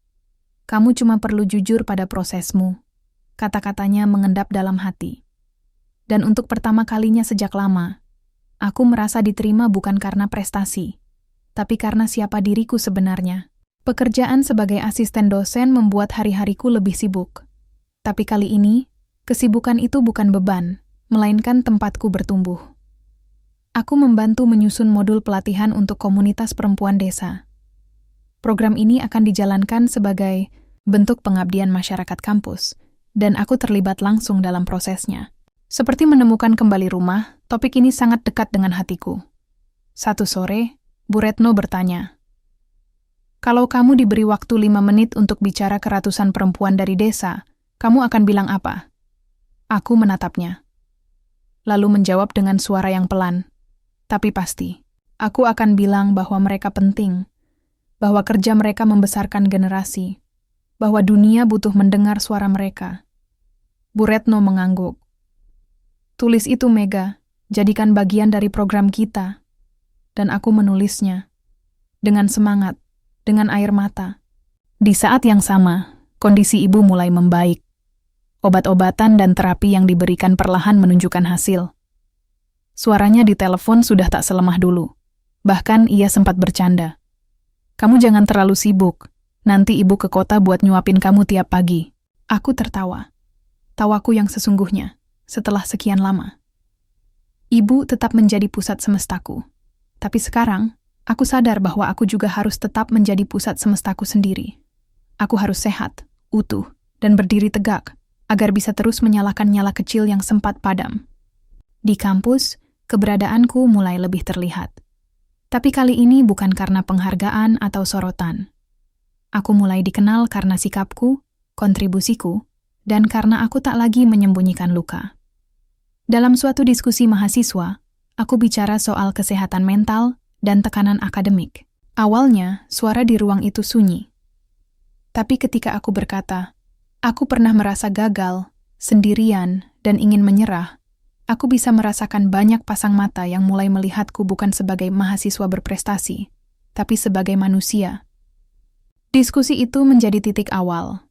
Kamu cuma perlu jujur pada prosesmu. Kata-katanya mengendap dalam hati. Dan untuk pertama kalinya sejak lama, aku merasa diterima bukan karena prestasi, tapi karena siapa diriku sebenarnya. Pekerjaan sebagai asisten dosen membuat hari-hariku lebih sibuk. Tapi kali ini, kesibukan itu bukan beban, melainkan tempatku bertumbuh. Aku membantu menyusun modul pelatihan untuk komunitas perempuan desa. Program ini akan dijalankan sebagai bentuk pengabdian masyarakat kampus, dan aku terlibat langsung dalam prosesnya. Seperti menemukan kembali rumah, topik ini sangat dekat dengan hatiku. Satu sore, Bu Retno bertanya, kalau kamu diberi waktu 5 menit untuk bicara ke ratusan perempuan dari desa, kamu akan bilang apa? Aku menatapnya. Lalu menjawab dengan suara yang pelan. Tapi pasti, aku akan bilang bahwa mereka penting, bahwa kerja mereka membesarkan generasi, bahwa dunia butuh mendengar suara mereka. Bu Retno mengangguk. Tulis itu, Mega, jadikan bagian dari program kita. Dan aku menulisnya. Dengan semangat, dengan air mata. Di saat yang sama, kondisi ibu mulai membaik. Obat-obatan dan terapi yang diberikan perlahan menunjukkan hasil. Suaranya di telepon sudah tak selemah dulu. Bahkan ia sempat bercanda. Kamu jangan terlalu sibuk. Nanti ibu ke kota buat nyuapin kamu tiap pagi. Aku tertawa. Tawaku yang sesungguhnya, setelah sekian lama. Ibu tetap menjadi pusat semestaku. Tapi sekarang, aku sadar bahwa aku juga harus tetap menjadi pusat semestaku sendiri. Aku harus sehat, utuh, dan berdiri tegak, agar bisa terus menyalakan nyala kecil yang sempat padam. Di kampus, keberadaanku mulai lebih terlihat. Tapi kali ini bukan karena penghargaan atau sorotan. Aku mulai dikenal karena sikapku, kontribusiku, dan karena aku tak lagi menyembunyikan luka. Dalam suatu diskusi mahasiswa, aku bicara soal kesehatan mental dan tekanan akademik. Awalnya, suara di ruang itu sunyi. Tapi ketika aku berkata, aku pernah merasa gagal, sendirian, dan ingin menyerah, aku bisa merasakan banyak pasang mata yang mulai melihatku bukan sebagai mahasiswa berprestasi, tapi sebagai manusia. Diskusi itu menjadi titik awal.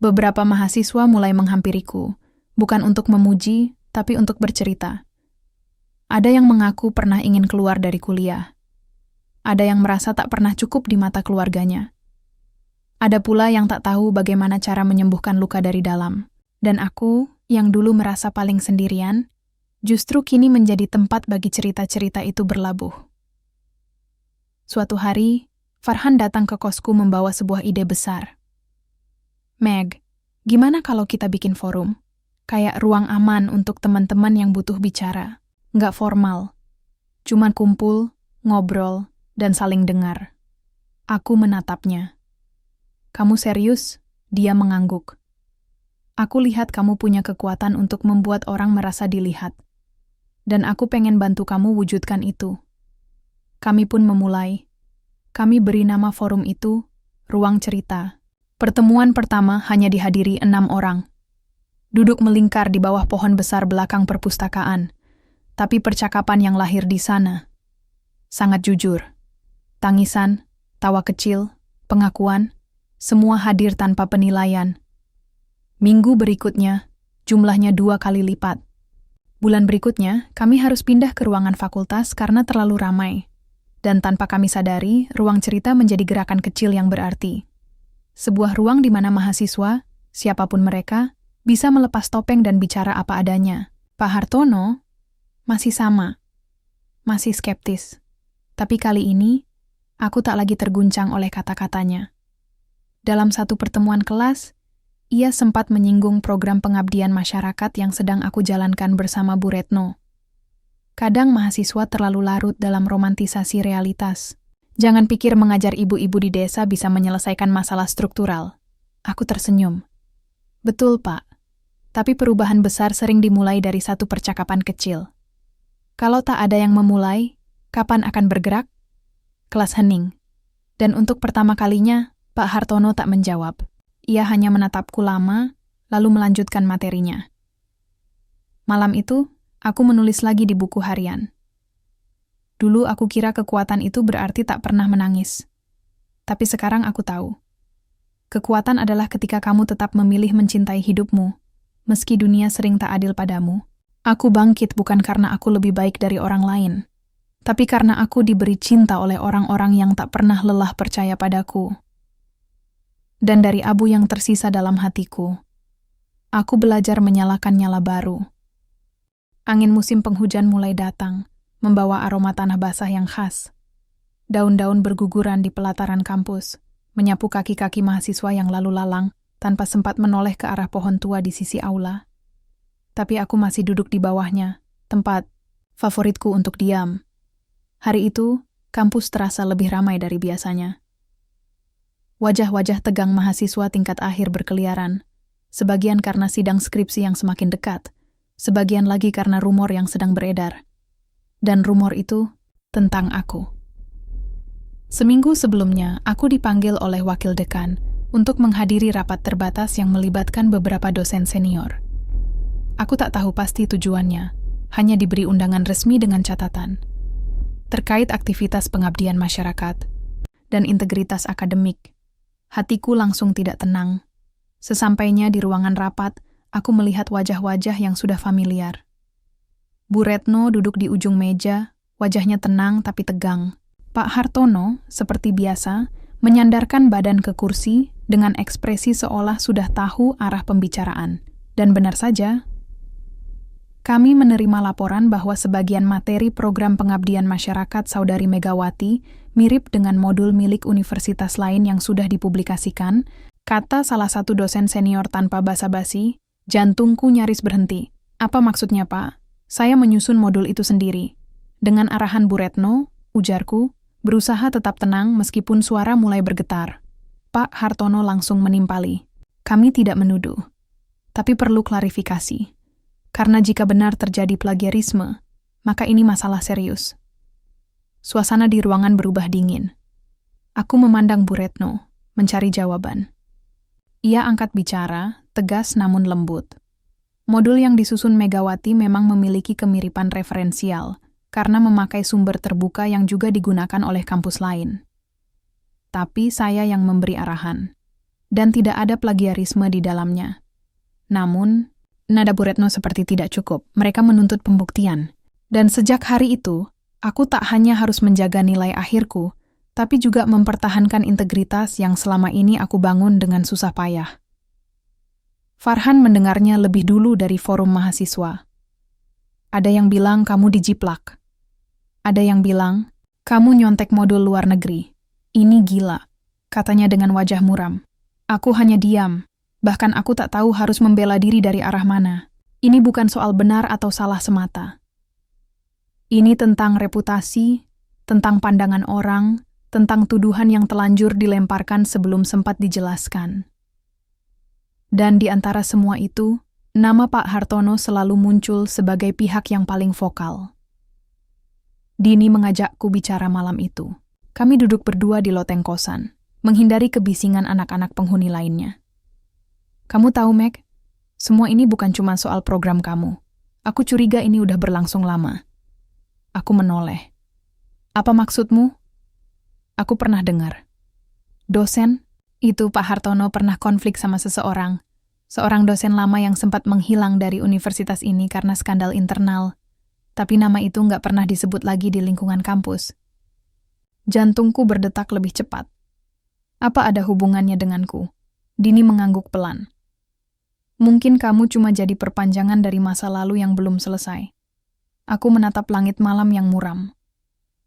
Beberapa mahasiswa mulai menghampiriku, bukan untuk memuji, tapi untuk bercerita. Ada yang mengaku pernah ingin keluar dari kuliah. Ada yang merasa tak pernah cukup di mata keluarganya. Ada pula yang tak tahu bagaimana cara menyembuhkan luka dari dalam. Dan aku, yang dulu merasa paling sendirian, justru kini menjadi tempat bagi cerita-cerita itu berlabuh. Suatu hari, Farhan datang ke kosku membawa sebuah ide besar. Meg, gimana kalau kita bikin forum? Kayak ruang aman untuk teman-teman yang butuh bicara. Nggak formal. Cuman kumpul, ngobrol, dan saling dengar. Aku menatapnya. Kamu serius? Dia mengangguk. Aku lihat kamu punya kekuatan untuk membuat orang merasa dilihat. Dan aku pengen bantu kamu wujudkan itu. Kami pun memulai. Kami beri nama forum itu, Ruang Cerita. Pertemuan pertama hanya dihadiri 6 orang. Duduk melingkar di bawah pohon besar belakang perpustakaan. Tapi percakapan yang lahir di sana sangat jujur. Tangisan, tawa kecil, pengakuan, semua hadir tanpa penilaian. Minggu berikutnya, jumlahnya 2 kali lipat. Bulan berikutnya, kami harus pindah ke ruangan fakultas karena terlalu ramai. Dan tanpa kami sadari, ruang cerita menjadi gerakan kecil yang berarti. Sebuah ruang di mana mahasiswa, siapapun mereka, bisa melepas topeng dan bicara apa adanya. Pak Hartono masih sama, masih skeptis. Tapi kali ini, aku tak lagi terguncang oleh kata-katanya. Dalam satu pertemuan kelas, ia sempat menyinggung program pengabdian masyarakat yang sedang aku jalankan bersama Bu Retno. Kadang mahasiswa terlalu larut dalam romantisasi realitas. Jangan pikir mengajar ibu-ibu di desa bisa menyelesaikan masalah struktural. Aku tersenyum. Betul, Pak. Tapi perubahan besar sering dimulai dari satu percakapan kecil. Kalau tak ada yang memulai, kapan akan bergerak? Kelas hening. Dan untuk pertama kalinya, Pak Hartono tak menjawab. Ia hanya menatapku lama, lalu melanjutkan materinya. Malam itu, aku menulis lagi di buku harian. Dulu aku kira kekuatan itu berarti tak pernah menangis. Tapi sekarang aku tahu. Kekuatan adalah ketika kamu tetap memilih mencintai hidupmu, meski dunia sering tak adil padamu. Aku bangkit bukan karena aku lebih baik dari orang lain, tapi karena aku diberi cinta oleh orang-orang yang tak pernah lelah percaya padaku. Dan dari abu yang tersisa dalam hatiku, aku belajar menyalakan nyala baru. Angin musim penghujan mulai datang, membawa aroma tanah basah yang khas. Daun-daun berguguran di pelataran kampus, menyapu kaki-kaki mahasiswa yang lalu lalang tanpa sempat menoleh ke arah pohon tua di sisi aula. Tapi aku masih duduk di bawahnya, tempat favoritku untuk diam. Hari itu, kampus terasa lebih ramai dari biasanya. Wajah-wajah tegang mahasiswa tingkat akhir berkeliaran, sebagian karena sidang skripsi yang semakin dekat, sebagian lagi karena rumor yang sedang beredar. Dan rumor itu tentang aku. Seminggu sebelumnya, aku dipanggil oleh wakil dekan untuk menghadiri rapat terbatas yang melibatkan beberapa dosen senior. Aku tak tahu pasti tujuannya, hanya diberi undangan resmi dengan catatan. Terkait aktivitas pengabdian masyarakat dan integritas akademik, hatiku langsung tidak tenang. Sesampainya di ruangan rapat, aku melihat wajah-wajah yang sudah familiar. Bu Retno duduk di ujung meja, wajahnya tenang tapi tegang. Pak Hartono, seperti biasa, menyandarkan badan ke kursi dengan ekspresi seolah sudah tahu arah pembicaraan. Dan benar saja, kami menerima laporan bahwa sebagian materi program pengabdian masyarakat Saudari Megawati mirip dengan modul milik universitas lain yang sudah dipublikasikan, kata salah satu dosen senior tanpa basa-basi. Jantungku nyaris berhenti. Apa maksudnya, Pak? Saya menyusun modul itu sendiri. Dengan arahan Bu Retno, ujarku, berusaha tetap tenang meskipun suara mulai bergetar. Pak Hartono langsung menimpali. Kami tidak menuduh, tapi perlu klarifikasi. Karena jika benar terjadi plagiarisme, maka ini masalah serius. Suasana di ruangan berubah dingin. Aku memandang Bu Retno, mencari jawaban. Ia angkat bicara, tegas namun lembut. Modul yang disusun Megawati memang memiliki kemiripan referensial, karena memakai sumber terbuka yang juga digunakan oleh kampus lain. Tapi saya yang memberi arahan, dan tidak ada plagiarisme di dalamnya. Namun, nada Bu Retno seperti tidak cukup. Mereka menuntut pembuktian. Dan sejak hari itu, aku tak hanya harus menjaga nilai akhirku, tapi juga mempertahankan integritas yang selama ini aku bangun dengan susah payah. Farhan mendengarnya lebih dulu dari forum mahasiswa. Ada yang bilang kamu dijiplak. Ada yang bilang, kamu nyontek modul luar negeri. Ini gila, katanya dengan wajah muram. Aku hanya diam, bahkan aku tak tahu harus membela diri dari arah mana. Ini bukan soal benar atau salah semata. Ini tentang reputasi, tentang pandangan orang, tentang tuduhan yang telanjur dilemparkan sebelum sempat dijelaskan. Dan di antara semua itu, nama Pak Hartono selalu muncul sebagai pihak yang paling vokal. Dini mengajakku bicara malam itu. Kami duduk berdua di loteng kosan, menghindari kebisingan anak-anak penghuni lainnya. Kamu tahu, Meg, semua ini bukan cuma soal program kamu. Aku curiga ini udah berlangsung lama. Aku menoleh. Apa maksudmu? Aku pernah dengar. Dosen, itu Pak Hartono pernah konflik sama seseorang. Seorang dosen lama yang sempat menghilang dari universitas ini karena skandal internal. Tapi nama itu nggak pernah disebut lagi di lingkungan kampus. Jantungku berdetak lebih cepat. Apa ada hubungannya denganku? Dini mengangguk pelan. Mungkin kamu cuma jadi perpanjangan dari masa lalu yang belum selesai. Aku menatap langit malam yang muram.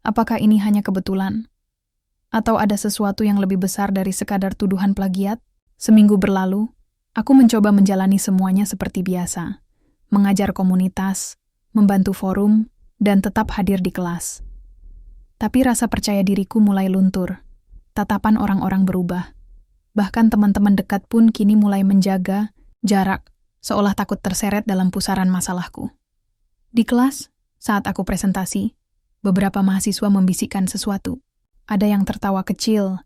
Apakah ini hanya kebetulan? Atau ada sesuatu yang lebih besar dari sekadar tuduhan plagiat? Seminggu berlalu, aku mencoba menjalani semuanya seperti biasa. Mengajar komunitas, membantu forum, dan tetap hadir di kelas. Tapi rasa percaya diriku mulai luntur. Tatapan orang-orang berubah. Bahkan teman-teman dekat pun kini mulai menjaga jarak, seolah takut terseret dalam pusaran masalahku. Di kelas, saat aku presentasi, beberapa mahasiswa membisikkan sesuatu. Ada yang tertawa kecil,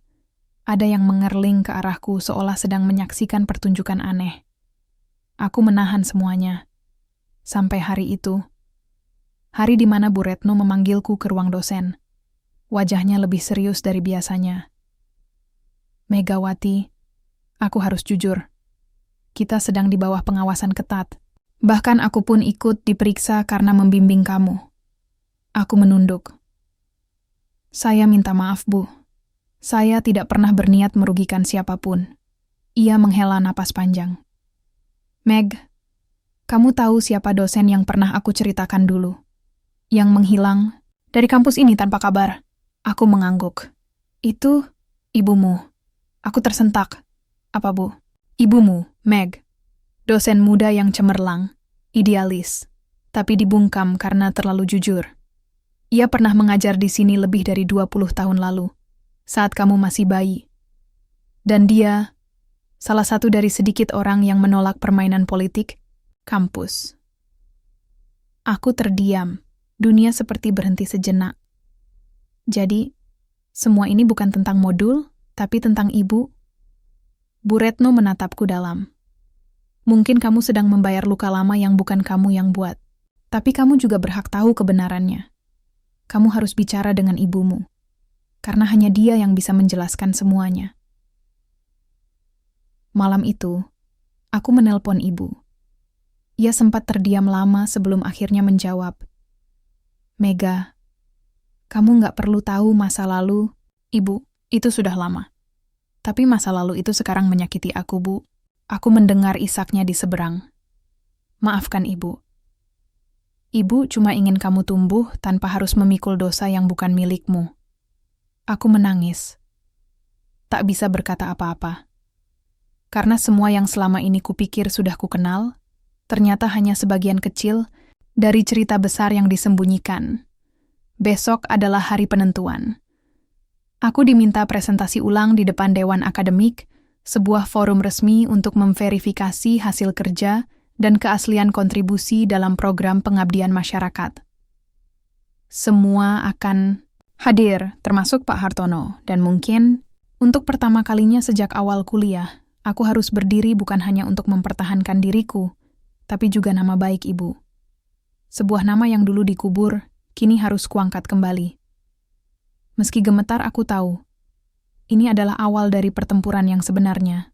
ada yang mengerling ke arahku seolah sedang menyaksikan pertunjukan aneh. Aku menahan semuanya. Sampai hari itu. Hari di mana Bu Retno memanggilku ke ruang dosen. Wajahnya lebih serius dari biasanya. Megawati, aku harus jujur. Kita sedang di bawah pengawasan ketat. Bahkan aku pun ikut diperiksa karena membimbing kamu. Aku menunduk. Saya minta maaf, Bu. Saya tidak pernah berniat merugikan siapapun. Ia menghela napas panjang. Meg, kamu tahu siapa dosen yang pernah aku ceritakan dulu? Yang menghilang dari kampus ini tanpa kabar. Aku mengangguk. Itu ibumu. Aku tersentak. Apa, Bu? Ibumu, Meg. Dosen muda yang cemerlang, idealis, tapi dibungkam karena terlalu jujur. Ia pernah mengajar di sini lebih dari 20 tahun lalu, saat kamu masih bayi. Dan dia, salah satu dari sedikit orang yang menolak permainan politik, kampus. Aku terdiam, dunia seperti berhenti sejenak. Jadi, semua ini bukan tentang modul, tapi tentang ibu. Bu Retno menatapku dalam. Mungkin kamu sedang membayar luka lama yang bukan kamu yang buat. Tapi kamu juga berhak tahu kebenarannya. Kamu harus bicara dengan ibumu. Karena hanya dia yang bisa menjelaskan semuanya. Malam itu, aku menelpon ibu. Ia sempat terdiam lama sebelum akhirnya menjawab. Mega, kamu nggak perlu tahu masa lalu. Ibu, itu sudah lama. Tapi masa lalu itu sekarang menyakiti aku, Bu. Aku mendengar isaknya di seberang. Maafkan Ibu. Ibu cuma ingin kamu tumbuh tanpa harus memikul dosa yang bukan milikmu. Aku menangis. Tak bisa berkata apa-apa. Karena semua yang selama ini kupikir sudah kukenal, ternyata hanya sebagian kecil dari cerita besar yang disembunyikan. Besok adalah hari penentuan. Aku diminta presentasi ulang di depan Dewan Akademik, sebuah forum resmi untuk memverifikasi hasil kerja dan keaslian kontribusi dalam program pengabdian masyarakat. Semua akan hadir, termasuk Pak Hartono, dan mungkin untuk pertama kalinya sejak awal kuliah, aku harus berdiri bukan hanya untuk mempertahankan diriku, tapi juga nama baik Ibu. Sebuah nama yang dulu dikubur, kini harus kuangkat kembali. Meski gemetar, aku tahu. Ini adalah awal dari pertempuran yang sebenarnya.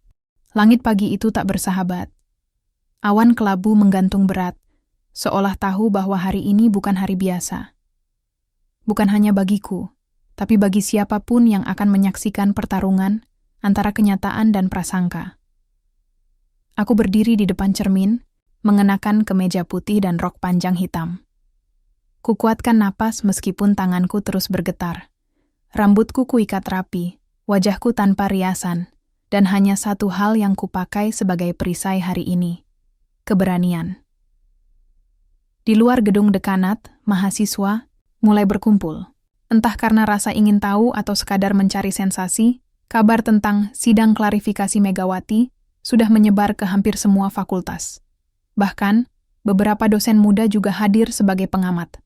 Langit pagi itu tak bersahabat. Awan kelabu menggantung berat, seolah tahu bahwa hari ini bukan hari biasa. Bukan hanya bagiku, tapi bagi siapapun yang akan menyaksikan pertarungan antara kenyataan dan prasangka. Aku berdiri di depan cermin, mengenakan kemeja putih dan rok panjang hitam. Kukuatkan napas meskipun tanganku terus bergetar. Rambutku kuikat rapi, wajahku tanpa riasan, dan hanya satu hal yang kupakai sebagai perisai hari ini: keberanian. Di luar gedung dekanat, mahasiswa mulai berkumpul. Entah karena rasa ingin tahu atau sekadar mencari sensasi, kabar tentang sidang klarifikasi Megawati sudah menyebar ke hampir semua fakultas. Bahkan, beberapa dosen muda juga hadir sebagai pengamat.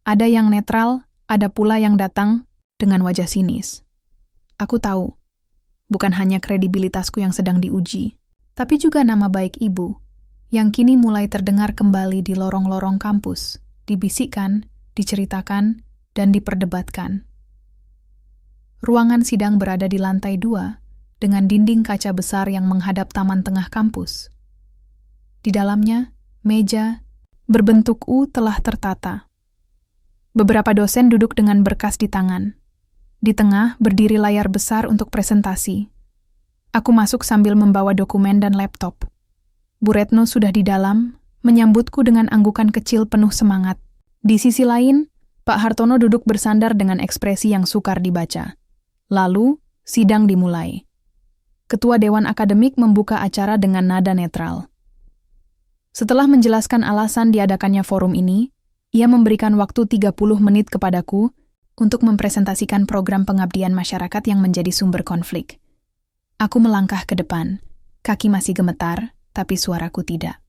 Ada yang netral, ada pula yang datang dengan wajah sinis. Aku tahu, bukan hanya kredibilitasku yang sedang diuji, tapi juga nama baik ibu, yang kini mulai terdengar kembali di lorong-lorong kampus, dibisikkan, diceritakan, dan diperdebatkan. Ruangan sidang berada di lantai 2, dengan dinding kaca besar yang menghadap taman tengah kampus. Di dalamnya, meja berbentuk U telah tertata. Beberapa dosen duduk dengan berkas di tangan. Di tengah berdiri layar besar untuk presentasi. Aku masuk sambil membawa dokumen dan laptop. Bu Retno sudah di dalam, menyambutku dengan anggukan kecil penuh semangat. Di sisi lain, Pak Hartono duduk bersandar dengan ekspresi yang sukar dibaca. Lalu, sidang dimulai. Ketua Dewan Akademik membuka acara dengan nada netral. Setelah menjelaskan alasan diadakannya forum ini, ia memberikan waktu 30 menit kepadaku untuk mempresentasikan program pengabdian masyarakat yang menjadi sumber konflik. Aku melangkah ke depan, kaki masih gemetar, tapi suaraku tidak.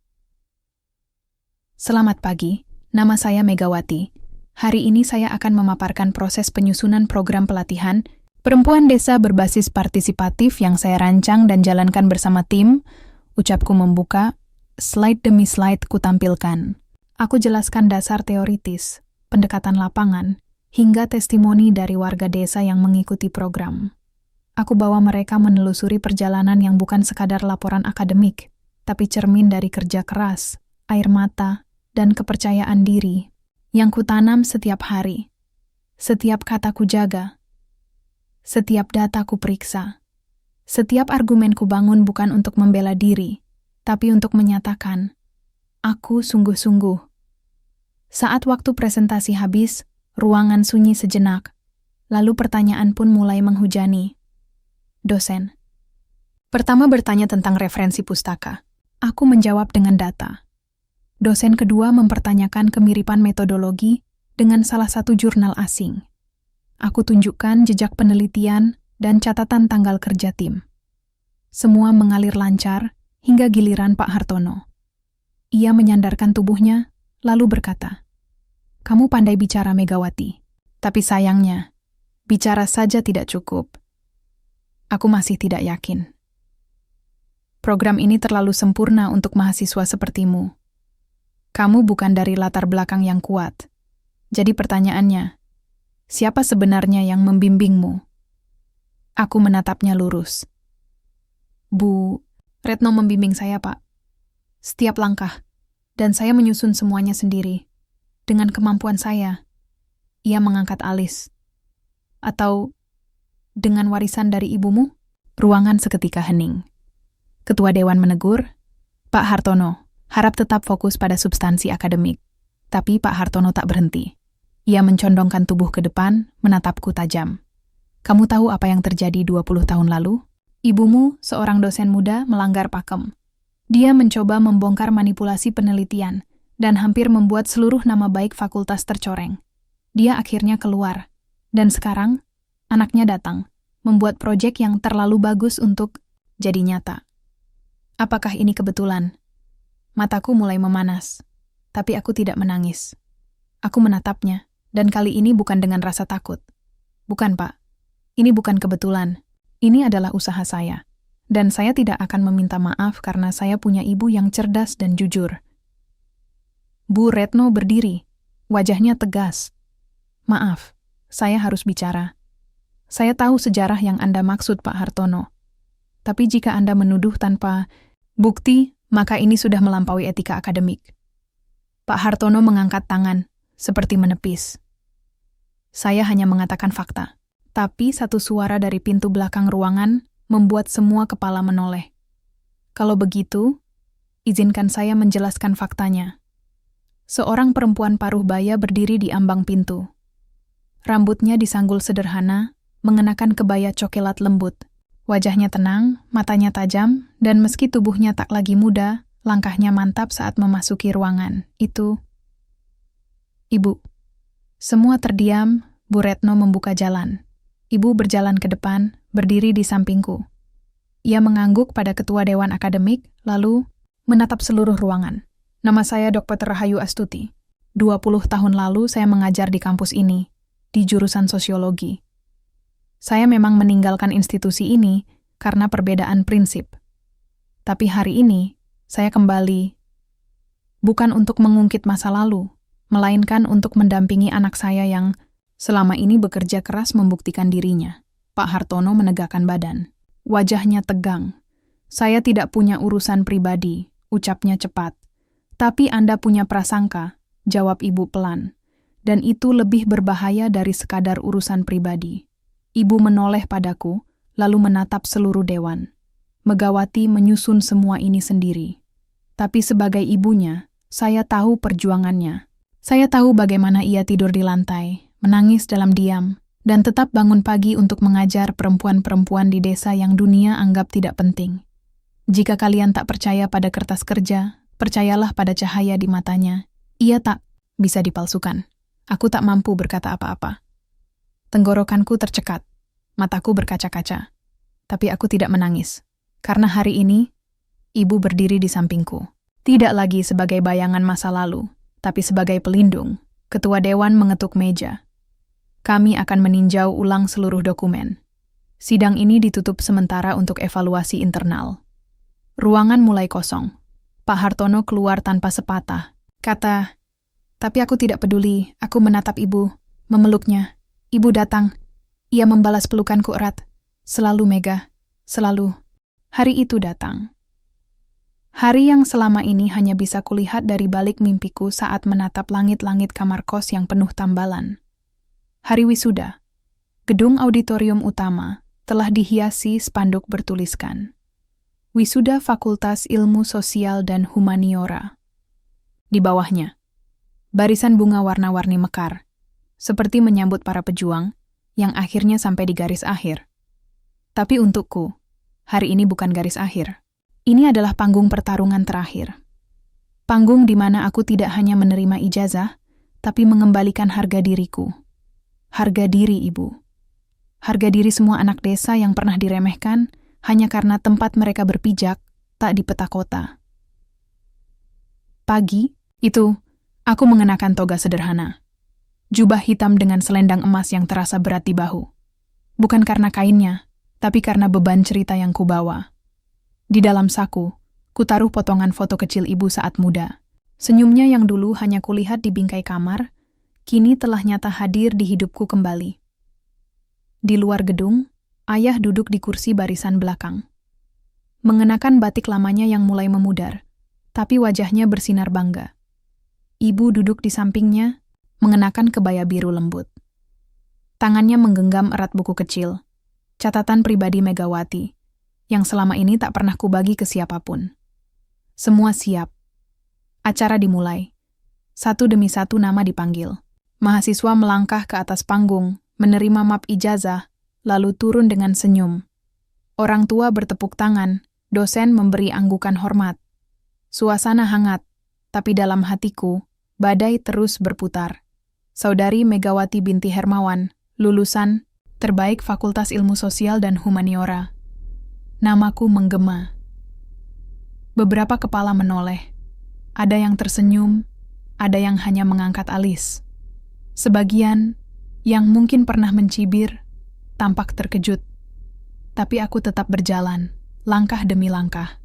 Selamat pagi, nama saya Megawati. Hari ini saya akan memaparkan proses penyusunan program pelatihan perempuan desa berbasis partisipatif yang saya rancang dan jalankan bersama tim. Ucapku membuka, slide demi slide kutampilkan. Aku jelaskan dasar teoritis, pendekatan lapangan, hingga testimoni dari warga desa yang mengikuti program. Aku bawa mereka menelusuri perjalanan yang bukan sekadar laporan akademik, tapi cermin dari kerja keras, air mata, dan kepercayaan diri yang kutanam setiap hari. Setiap kata ku jaga, setiap data ku periksa, setiap argumen ku bangun bukan untuk membela diri, tapi untuk menyatakan, aku sungguh-sungguh. Saat waktu presentasi habis, ruangan sunyi sejenak, lalu pertanyaan pun mulai menghujani. Dosen pertama bertanya tentang referensi pustaka. Aku menjawab dengan data. Dosen kedua mempertanyakan kemiripan metodologi dengan salah satu jurnal asing. Aku tunjukkan jejak penelitian dan catatan tanggal kerja tim. Semua mengalir lancar hingga giliran Pak Hartono. Ia menyandarkan tubuhnya, lalu berkata, "Kamu pandai bicara, Megawati, tapi sayangnya, bicara saja tidak cukup." Aku masih tidak yakin. Program ini terlalu sempurna untuk mahasiswa sepertimu. Kamu bukan dari latar belakang yang kuat. Jadi pertanyaannya, siapa sebenarnya yang membimbingmu? Aku menatapnya lurus. Bu Retno membimbing saya, Pak. Setiap langkah, dan saya menyusun semuanya sendiri. Dengan kemampuan saya, ia mengangkat alis. Atau dengan warisan dari ibumu? Ruangan seketika hening. Ketua Dewan menegur, "Pak Hartono, harap tetap fokus pada substansi akademik." Tapi Pak Hartono tak berhenti. Ia mencondongkan tubuh ke depan, menatapku tajam. "Kamu tahu apa yang terjadi 20 tahun lalu? Ibumu, seorang dosen muda, melanggar pakem. Dia mencoba membongkar manipulasi penelitian dan hampir membuat seluruh nama baik fakultas tercoreng. Dia akhirnya keluar. Dan sekarang, anaknya datang, membuat proyek yang terlalu bagus untuk jadi nyata. Apakah ini kebetulan?" Mataku mulai memanas, tapi aku tidak menangis. Aku menatapnya, dan kali ini bukan dengan rasa takut. "Bukan, Pak. Ini bukan kebetulan. Ini adalah usaha saya. Dan saya tidak akan meminta maaf karena saya punya ibu yang cerdas dan jujur." Bu Retno berdiri, wajahnya tegas. "Maaf, saya harus bicara. Saya tahu sejarah yang Anda maksud, Pak Hartono. Tapi jika Anda menuduh tanpa bukti, maka ini sudah melampaui etika akademik." Pak Hartono mengangkat tangan, seperti menepis. Saya hanya mengatakan fakta. Tapi satu suara dari pintu belakang ruangan membuat semua kepala menoleh. "Kalau begitu, izinkan saya menjelaskan faktanya." Seorang perempuan paruh baya berdiri di ambang pintu. Rambutnya disanggul sederhana, mengenakan kebaya coklat lembut. Wajahnya tenang, matanya tajam, dan meski tubuhnya tak lagi muda, langkahnya mantap saat memasuki ruangan. Itu, Ibu. Semua terdiam, Bu Retno membuka jalan. Ibu berjalan ke depan, berdiri di sampingku. Ia mengangguk pada ketua Dewan Akademik, lalu menatap seluruh ruangan. Nama saya Dr. Rahayu Astuti. 20 tahun lalu saya mengajar di kampus ini, di jurusan sosiologi. Saya memang meninggalkan institusi ini karena perbedaan prinsip. Tapi hari ini, saya kembali, bukan untuk mengungkit masa lalu, melainkan untuk mendampingi anak saya yang selama ini bekerja keras membuktikan dirinya. Pak Hartono menegakkan badan. Wajahnya tegang. Saya tidak punya urusan pribadi, ucapnya cepat. Tapi Anda punya prasangka, jawab Ibu pelan. Dan itu lebih berbahaya dari sekadar urusan pribadi. Ibu menoleh padaku, lalu menatap seluruh dewan. Megawati menyusun semua ini sendiri. Tapi sebagai ibunya, saya tahu perjuangannya. Saya tahu bagaimana ia tidur di lantai, menangis dalam diam, dan tetap bangun pagi untuk mengajar perempuan-perempuan di desa yang dunia anggap tidak penting. Jika kalian tak percaya pada kertas kerja, percayalah pada cahaya di matanya. Ia tak bisa dipalsukan. Aku tak mampu berkata apa-apa. Tenggorokanku tercekat, mataku berkaca-kaca. Tapi aku tidak menangis, karena hari ini, Ibu berdiri di sampingku. Tidak lagi sebagai bayangan masa lalu, tapi sebagai pelindung. Ketua Dewan mengetuk meja. Kami akan meninjau ulang seluruh dokumen. Sidang ini ditutup sementara untuk evaluasi internal. Ruangan mulai kosong. Pak Hartono keluar tanpa sepatah. Kata, tapi aku tidak peduli, aku menatap Ibu, memeluknya. Ibu datang. Ia membalas pelukanku erat. Selalu, Mega. Selalu. Hari itu datang. Hari yang selama ini hanya bisa kulihat dari balik mimpiku saat menatap langit-langit kamar kos yang penuh tambalan. Hari wisuda. Gedung auditorium utama telah dihiasi spanduk bertuliskan Wisuda Fakultas Ilmu Sosial dan Humaniora. Di bawahnya, barisan bunga warna-warni mekar, seperti menyambut para pejuang yang akhirnya sampai di garis akhir. Tapi untukku, hari ini bukan garis akhir. Ini adalah panggung pertarungan terakhir. Panggung di mana aku tidak hanya menerima ijazah, tapi mengembalikan harga diriku. Harga diri Ibu. Harga diri semua anak desa yang pernah diremehkan hanya karena tempat mereka berpijak tak di peta kota. Pagi, itu, aku mengenakan toga sederhana. Jubah hitam dengan selendang emas yang terasa berat di bahu. Bukan karena kainnya, tapi karena beban cerita yang kubawa. Di dalam saku, kutaruh potongan foto kecil Ibu saat muda. Senyumnya yang dulu hanya kulihat di bingkai kamar, kini telah nyata hadir di hidupku kembali. Di luar gedung, Ayah duduk di kursi barisan belakang. Mengenakan batik lamanya yang mulai memudar, tapi wajahnya bersinar bangga. Ibu duduk di sampingnya, mengenakan kebaya biru lembut. Tangannya menggenggam erat buku kecil, catatan pribadi Megawati, yang selama ini tak pernah kubagi ke siapapun. Semua siap. Acara dimulai. Satu demi satu nama dipanggil. Mahasiswa melangkah ke atas panggung, menerima map ijazah, lalu turun dengan senyum. Orang tua bertepuk tangan, dosen memberi anggukan hormat. Suasana hangat, tapi dalam hatiku, badai terus berputar. Saudari Megawati binti Hermawan, lulusan terbaik Fakultas Ilmu Sosial dan Humaniora. Namaku menggema. Beberapa kepala menoleh. Ada yang tersenyum, ada yang hanya mengangkat alis. Sebagian yang mungkin pernah mencibir, tampak terkejut. Tapi aku tetap berjalan, langkah demi langkah.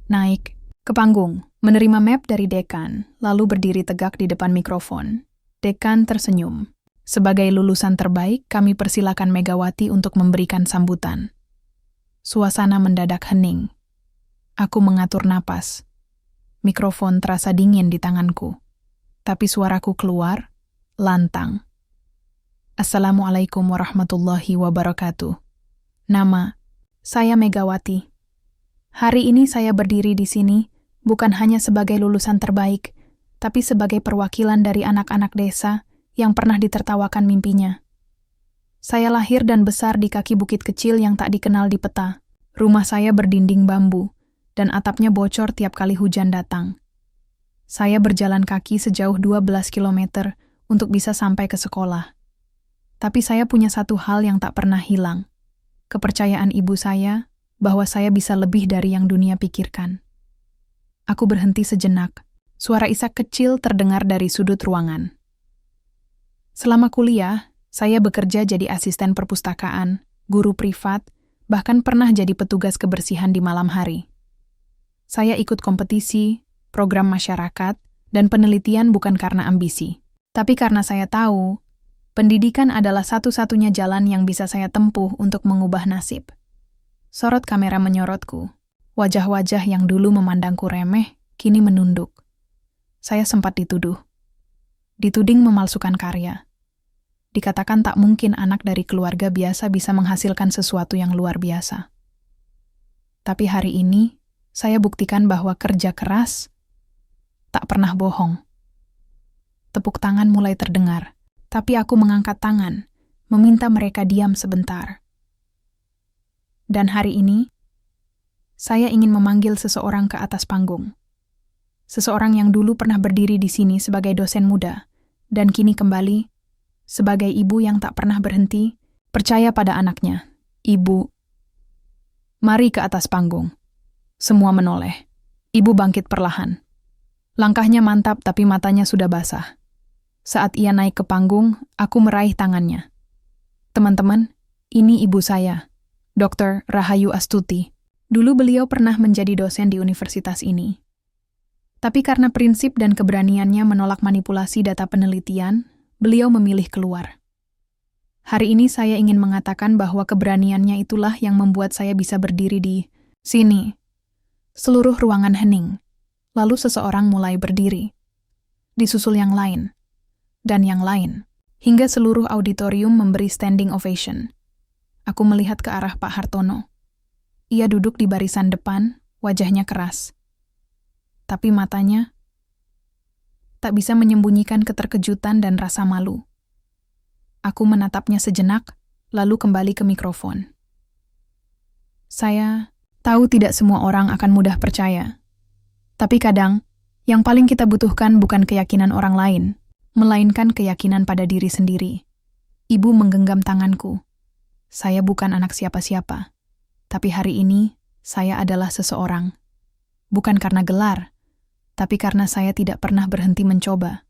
Naik ke panggung, menerima map dari dekan, lalu berdiri tegak di depan mikrofon. Dekan tersenyum. Sebagai lulusan terbaik, kami persilakan Megawati untuk memberikan sambutan. Suasana mendadak hening. Aku mengatur napas. Mikrofon terasa dingin di tanganku. Tapi suaraku keluar, lantang. Assalamualaikum warahmatullahi wabarakatuh. Nama, saya Megawati. Hari ini saya berdiri di sini bukan hanya sebagai lulusan terbaik, tapi sebagai perwakilan dari anak-anak desa yang pernah ditertawakan mimpinya. Saya lahir dan besar di kaki bukit kecil yang tak dikenal di peta. Rumah saya berdinding bambu, dan atapnya bocor tiap kali hujan datang. Saya berjalan kaki sejauh 12 kilometer untuk bisa sampai ke sekolah. Tapi saya punya satu hal yang tak pernah hilang. Kepercayaan ibu saya bahwa saya bisa lebih dari yang dunia pikirkan. Aku berhenti sejenak. Suara Ishak kecil terdengar dari sudut ruangan. Selama kuliah, saya bekerja jadi asisten perpustakaan, guru privat, bahkan pernah jadi petugas kebersihan di malam hari. Saya ikut kompetisi, program masyarakat, dan penelitian bukan karena ambisi, tapi karena saya tahu pendidikan adalah satu-satunya jalan yang bisa saya tempuh untuk mengubah nasib. Sorot kamera menyorotku. Wajah-wajah yang dulu memandangku remeh, kini menunduk. Saya sempat dituduh. Dituding memalsukan karya. Dikatakan tak mungkin anak dari keluarga biasa bisa menghasilkan sesuatu yang luar biasa. Tapi hari ini, saya buktikan bahwa kerja keras tak pernah bohong. Tepuk tangan mulai terdengar, tapi aku mengangkat tangan, meminta mereka diam sebentar. Dan hari ini, saya ingin memanggil seseorang ke atas panggung. Seseorang yang dulu pernah berdiri di sini sebagai dosen muda, dan kini kembali sebagai ibu yang tak pernah berhenti percaya pada anaknya. Ibu, mari ke atas panggung. Semua menoleh. Ibu bangkit perlahan. Langkahnya mantap tapi matanya sudah basah. Saat ia naik ke panggung, aku meraih tangannya. Teman-teman, ini ibu saya, Dr. Rahayu Astuti. Dulu beliau pernah menjadi dosen di universitas ini. Tapi karena prinsip dan keberaniannya menolak manipulasi data penelitian, beliau memilih keluar. Hari ini saya ingin mengatakan bahwa keberaniannya itulah yang membuat saya bisa berdiri di sini. Seluruh ruangan hening. Lalu seseorang mulai berdiri. Disusul yang lain. Dan yang lain. Hingga seluruh auditorium memberi standing ovation. Aku melihat ke arah Pak Hartono. Ia duduk di barisan depan, wajahnya keras. Tapi matanya tak bisa menyembunyikan keterkejutan dan rasa malu. Aku menatapnya sejenak, lalu kembali ke mikrofon. Saya tahu tidak semua orang akan mudah percaya. Tapi kadang, yang paling kita butuhkan bukan keyakinan orang lain, melainkan keyakinan pada diri sendiri. Ibu menggenggam tanganku. Saya bukan anak siapa-siapa. Tapi hari ini, saya adalah seseorang. Bukan karena gelar, tapi karena saya tidak pernah berhenti mencoba.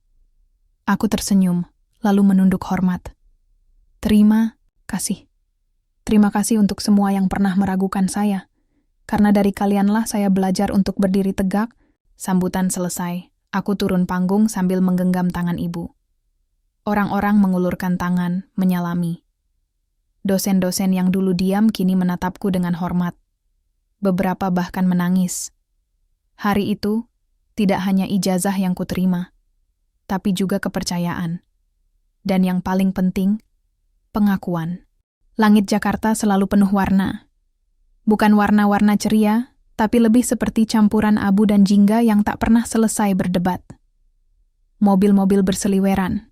Aku tersenyum, lalu menunduk hormat. Terima kasih. Terima kasih untuk semua yang pernah meragukan saya. Karena dari kalianlah saya belajar untuk berdiri tegak. Sambutan selesai, aku turun panggung sambil menggenggam tangan ibu. Orang-orang mengulurkan tangan, menyalami. Dosen-dosen yang dulu diam kini menatapku dengan hormat. Beberapa bahkan menangis. Hari itu, tidak hanya ijazah yang kuterima, tapi juga kepercayaan. Dan yang paling penting, pengakuan. Langit Jakarta selalu penuh warna. Bukan warna-warna ceria, tapi lebih seperti campuran abu dan jingga yang tak pernah selesai berdebat. Mobil-mobil berseliweran.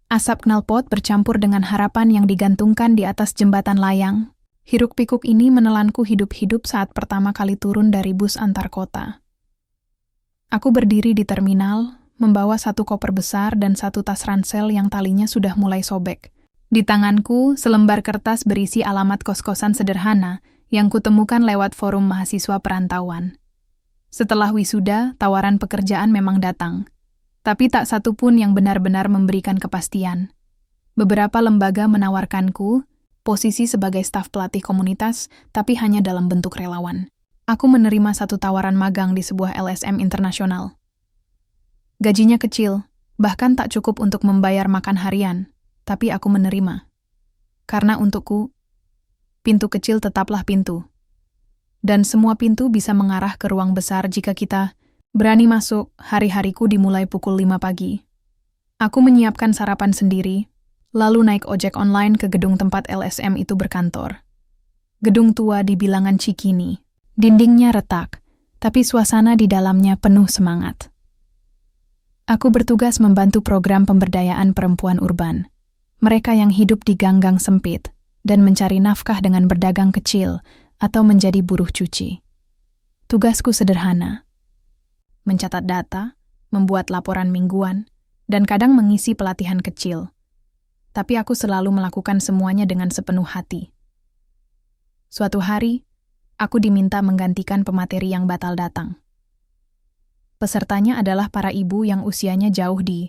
Asap knalpot bercampur dengan harapan yang digantungkan di atas jembatan layang. Hiruk-pikuk ini menelanku hidup-hidup saat pertama kali turun dari bus antar kota. Aku berdiri di terminal, membawa satu koper besar dan satu tas ransel yang talinya sudah mulai sobek. Di tanganku, selembar kertas berisi alamat kos-kosan sederhana yang kutemukan lewat forum mahasiswa perantauan. Setelah wisuda, tawaran pekerjaan memang datang. Tapi tak satu pun yang benar-benar memberikan kepastian. Beberapa lembaga menawarkanku posisi sebagai staf pelatih komunitas, tapi hanya dalam bentuk relawan. Aku menerima satu tawaran magang di sebuah LSM internasional. Gajinya kecil, bahkan tak cukup untuk membayar makan harian, tapi aku menerima. Karena untukku, pintu kecil tetaplah pintu. Dan semua pintu bisa mengarah ke ruang besar jika kita berani masuk. Hari-hariku dimulai pukul 5 pagi. Aku menyiapkan sarapan sendiri, lalu naik ojek online ke gedung tempat LSM itu berkantor. Gedung tua di bilangan Cikini. Dindingnya retak, tapi suasana di dalamnya penuh semangat. Aku bertugas membantu program pemberdayaan perempuan urban. Mereka yang hidup di gang-gang sempit dan mencari nafkah dengan berdagang kecil atau menjadi buruh cuci. Tugasku sederhana: mencatat data, membuat laporan mingguan, dan kadang mengisi pelatihan kecil. Tapi aku selalu melakukan semuanya dengan sepenuh hati. Suatu hari, aku diminta menggantikan pemateri yang batal datang. Pesertanya adalah para ibu yang usianya jauh di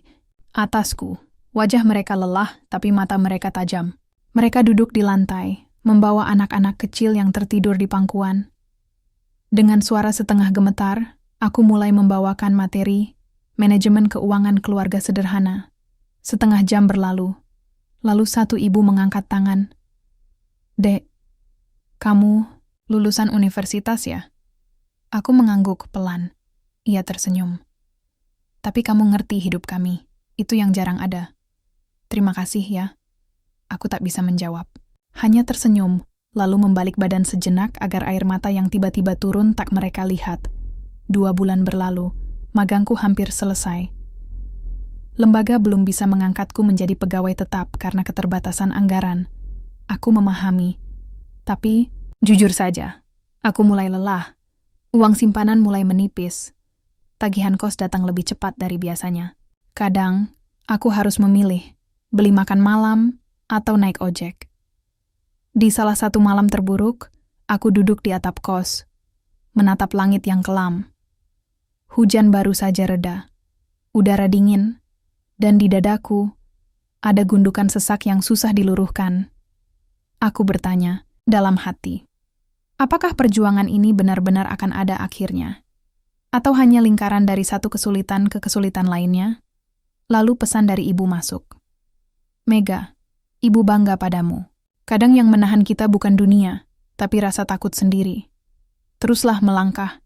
atasku. Wajah mereka lelah, tapi mata mereka tajam. Mereka duduk di lantai, membawa anak-anak kecil yang tertidur di pangkuan. Dengan suara setengah gemetar, aku mulai membawakan materi manajemen keuangan keluarga sederhana. Setengah jam berlalu, lalu satu ibu mengangkat tangan. "Dek, kamu lulusan universitas ya?" Aku mengangguk pelan. Ia tersenyum. "Tapi kamu ngerti hidup kami, itu yang jarang ada." "Terima kasih ya." Aku tak bisa menjawab. Hanya tersenyum, lalu membalik badan sejenak agar air mata yang tiba-tiba turun tak mereka lihat. 2 bulan berlalu, magangku hampir selesai. Lembaga belum bisa mengangkatku menjadi pegawai tetap karena keterbatasan anggaran. Aku memahami. Tapi, jujur saja, aku mulai lelah. Uang simpanan mulai menipis. Tagihan kos datang lebih cepat dari biasanya. Kadang, aku harus memilih, beli makan malam atau naik ojek. Di salah satu malam terburuk, aku duduk di atap kos, menatap langit yang kelam. Hujan baru saja reda, udara dingin, dan di dadaku ada gundukan sesak yang susah diluruhkan. Aku bertanya dalam hati, apakah perjuangan ini benar-benar akan ada akhirnya? Atau hanya lingkaran dari satu kesulitan ke kesulitan lainnya? Lalu pesan dari ibu masuk. "Mega, ibu bangga padamu. Kadang yang menahan kita bukan dunia, tapi rasa takut sendiri. Teruslah melangkah.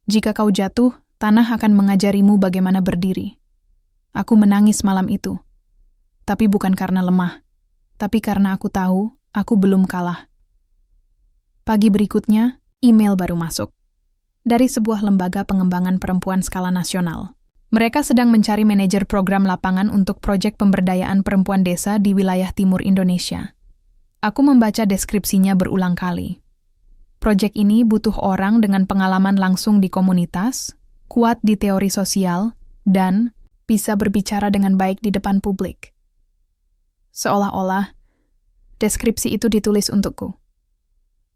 Jika kau jatuh, tanah akan mengajarimu bagaimana berdiri." Aku menangis malam itu. Tapi bukan karena lemah, tapi karena aku tahu aku belum kalah. Pagi berikutnya, email baru masuk. Dari sebuah lembaga pengembangan perempuan skala nasional. Mereka sedang mencari manajer program lapangan untuk proyek pemberdayaan perempuan desa di wilayah timur Indonesia. Aku membaca deskripsinya berulang kali. Proyek ini butuh orang dengan pengalaman langsung di komunitas, kuat di teori sosial, dan bisa berbicara dengan baik di depan publik. Seolah-olah, deskripsi itu ditulis untukku.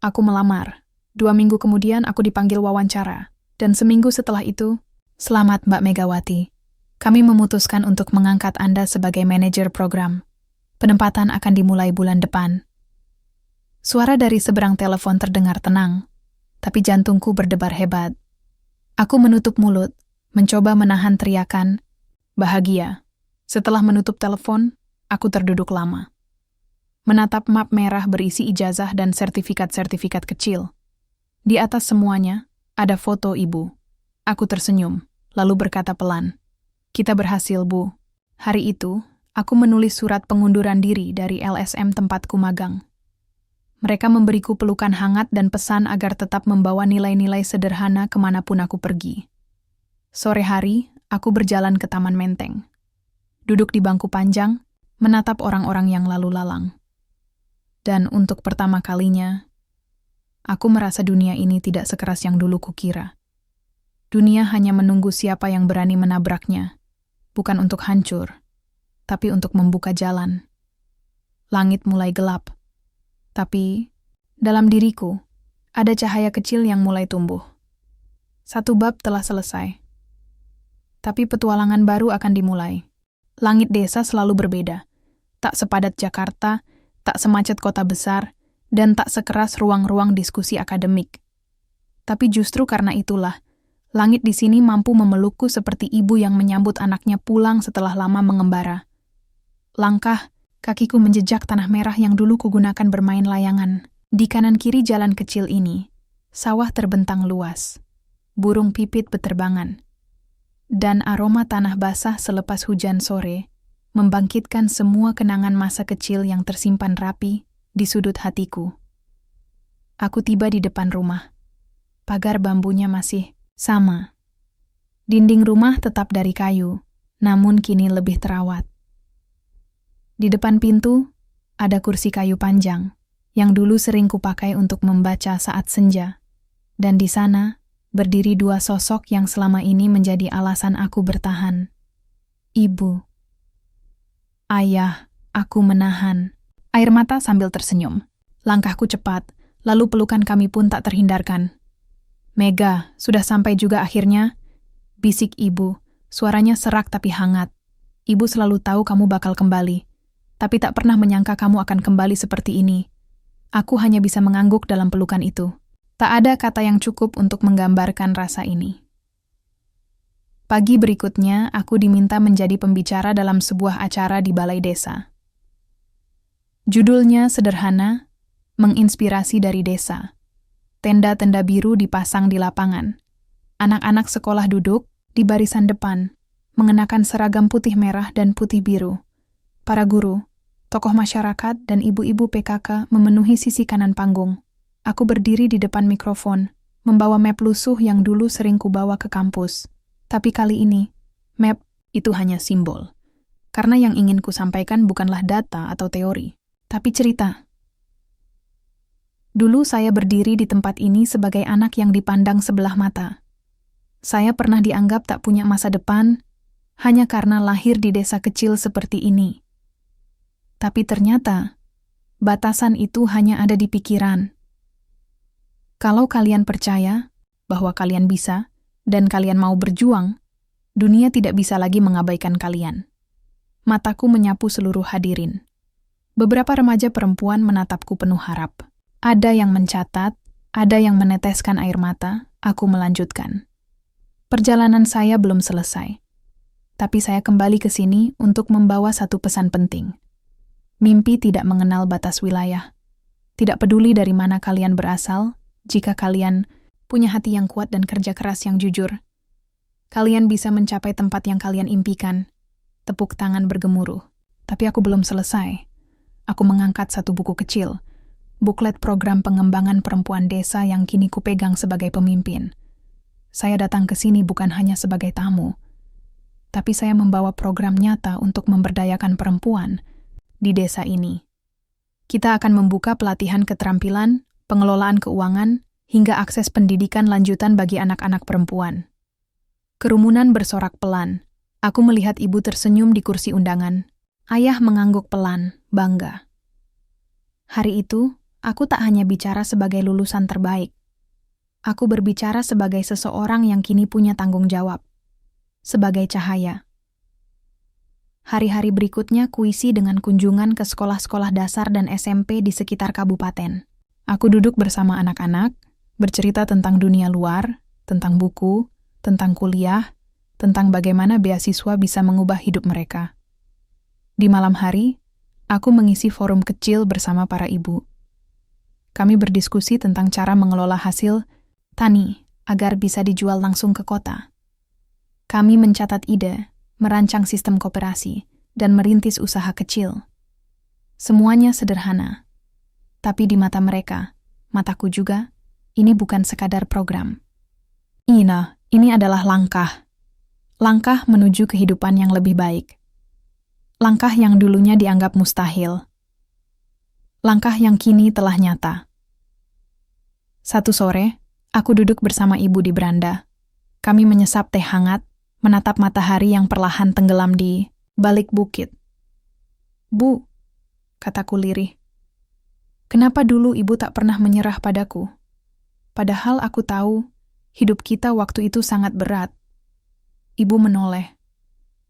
Aku melamar. 2 minggu kemudian aku dipanggil wawancara, dan seminggu setelah itu, "Selamat Mbak Megawati. Kami memutuskan untuk mengangkat Anda sebagai manajer program. Penempatan akan dimulai bulan depan." Suara dari seberang telepon terdengar tenang, tapi jantungku berdebar hebat. Aku menutup mulut, mencoba menahan teriakan, bahagia. Setelah menutup telepon, aku terduduk lama. Menatap map merah berisi ijazah dan sertifikat-sertifikat kecil. Di atas semuanya, ada foto ibu. Aku tersenyum, lalu berkata pelan, "Kita berhasil, Bu." Hari itu, aku menulis surat pengunduran diri dari LSM tempatku magang. Mereka memberiku pelukan hangat dan pesan agar tetap membawa nilai-nilai sederhana kemanapun aku pergi. Sore hari, aku berjalan ke Taman Menteng. Duduk di bangku panjang, menatap orang-orang yang lalu lalang. Dan untuk pertama kalinya, aku merasa dunia ini tidak sekeras yang dulu kukira. Dunia hanya menunggu siapa yang berani menabraknya, bukan untuk hancur, tapi untuk membuka jalan. Langit mulai gelap, tapi dalam diriku ada cahaya kecil yang mulai tumbuh. Satu bab telah selesai, tapi petualangan baru akan dimulai. Langit desa selalu berbeda, tak sepadat Jakarta, tak semacet kota besar, dan tak sekeras ruang-ruang diskusi akademik. Tapi justru karena itulah, langit di sini mampu memelukku seperti ibu yang menyambut anaknya pulang setelah lama mengembara. Langkah, kakiku menjejak tanah merah yang dulu kugunakan bermain layangan. Di kanan kiri jalan kecil ini, sawah terbentang luas. Burung pipit beterbangan. Dan aroma tanah basah selepas hujan sore membangkitkan semua kenangan masa kecil yang tersimpan rapi di sudut hatiku. Aku tiba di depan rumah. Pagar bambunya masih sama. Dinding rumah tetap dari kayu, namun kini lebih terawat. Di depan pintu, ada kursi kayu panjang, yang dulu sering kupakai untuk membaca saat senja. Dan di sana, berdiri dua sosok yang selama ini menjadi alasan aku bertahan. Ibu. Ayah, aku menahan. Air mata sambil tersenyum. Langkahku cepat, lalu pelukan kami pun tak terhindarkan. Mega, sudah sampai juga akhirnya? Bisik ibu, suaranya serak tapi hangat. Ibu selalu tahu kamu bakal kembali, tapi tak pernah menyangka kamu akan kembali seperti ini. Aku hanya bisa mengangguk dalam pelukan itu. Tak ada kata yang cukup untuk menggambarkan rasa ini. Pagi berikutnya, aku diminta menjadi pembicara dalam sebuah acara di balai desa. Judulnya sederhana, menginspirasi dari desa. Tenda-tenda biru dipasang di lapangan. Anak-anak sekolah duduk di barisan depan, mengenakan seragam putih merah dan putih biru. Para guru, tokoh masyarakat, dan ibu-ibu PKK memenuhi sisi kanan panggung. Aku berdiri di depan mikrofon, membawa map lusuh yang dulu sering kubawa ke kampus. Tapi kali ini, map itu hanya simbol. Karena yang ingin ku sampaikan bukanlah data atau teori, tapi cerita. Dulu saya berdiri di tempat ini sebagai anak yang dipandang sebelah mata. Saya pernah dianggap tak punya masa depan, hanya karena lahir di desa kecil seperti ini. Tapi ternyata, batasan itu hanya ada di pikiran. Kalau kalian percaya bahwa kalian bisa dan kalian mau berjuang, dunia tidak bisa lagi mengabaikan kalian. Mataku menyapu seluruh hadirin. Beberapa remaja perempuan menatapku penuh harap. Ada yang mencatat, ada yang meneteskan air mata. Aku melanjutkan. Perjalanan saya belum selesai. Tapi saya kembali ke sini untuk membawa satu pesan penting. Mimpi tidak mengenal batas wilayah. Tidak peduli dari mana kalian berasal, jika kalian punya hati yang kuat dan kerja keras yang jujur, kalian bisa mencapai tempat yang kalian impikan. Tepuk tangan bergemuruh. Tapi aku belum selesai. Aku mengangkat satu buku kecil, buklet program pengembangan perempuan desa yang kini kupegang sebagai pemimpin. Saya datang ke sini bukan hanya sebagai tamu, tapi saya membawa program nyata untuk memberdayakan perempuan di desa ini. Kita akan membuka pelatihan keterampilan, pengelolaan keuangan, hingga akses pendidikan lanjutan bagi anak-anak perempuan. Kerumunan bersorak pelan. Aku melihat ibu tersenyum di kursi undangan. Ayah mengangguk pelan, bangga. Hari itu, aku tak hanya bicara sebagai lulusan terbaik. Aku berbicara sebagai seseorang yang kini punya tanggung jawab. Sebagai cahaya. Hari-hari berikutnya kuisi dengan kunjungan ke sekolah-sekolah dasar dan SMP di sekitar kabupaten. Aku duduk bersama anak-anak, bercerita tentang dunia luar, tentang buku, tentang kuliah, tentang bagaimana beasiswa bisa mengubah hidup mereka. Di malam hari, aku mengisi forum kecil bersama para ibu. Kami berdiskusi tentang cara mengelola hasil tani agar bisa dijual langsung ke kota. Kami mencatat ide, merancang sistem koperasi, dan merintis usaha kecil. Semuanya sederhana. Tapi di mata mereka, mataku juga, ini bukan sekadar program. Ini adalah langkah. Langkah menuju kehidupan yang lebih baik. Langkah yang dulunya dianggap mustahil. Langkah yang kini telah nyata. Satu sore, aku duduk bersama ibu di beranda. Kami menyesap teh hangat, menatap matahari yang perlahan tenggelam di balik bukit. "Bu," kataku lirih. "Kenapa dulu ibu tak pernah menyerah padaku? Padahal aku tahu, hidup kita waktu itu sangat berat." Ibu menoleh.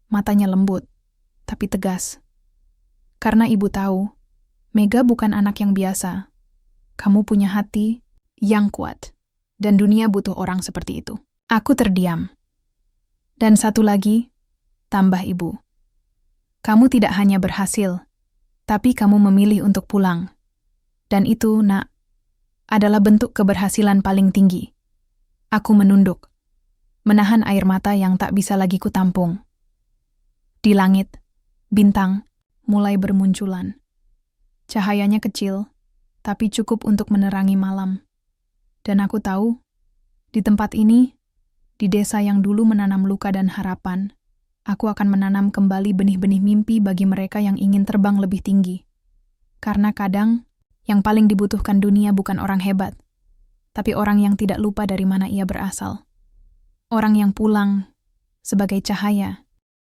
Matanya lembut, tapi tegas. Karena ibu tahu, Mega bukan anak yang biasa. Kamu punya hati yang kuat, dan dunia butuh orang seperti itu. Aku terdiam. Dan satu lagi, tambah ibu. Kamu tidak hanya berhasil, tapi kamu memilih untuk pulang. Dan itu, Nak, adalah bentuk keberhasilan paling tinggi. Aku menunduk, menahan air mata yang tak bisa lagi kutampung. Di langit, bintang mulai bermunculan. Cahayanya kecil, tapi cukup untuk menerangi malam. Dan aku tahu, di tempat ini, di desa yang dulu menanam luka dan harapan, Aku akan menanam kembali benih-benih mimpi bagi mereka yang ingin terbang lebih tinggi. Karena kadang, yang paling dibutuhkan dunia bukan orang hebat, tapi orang yang tidak lupa dari mana ia berasal. Orang yang pulang sebagai cahaya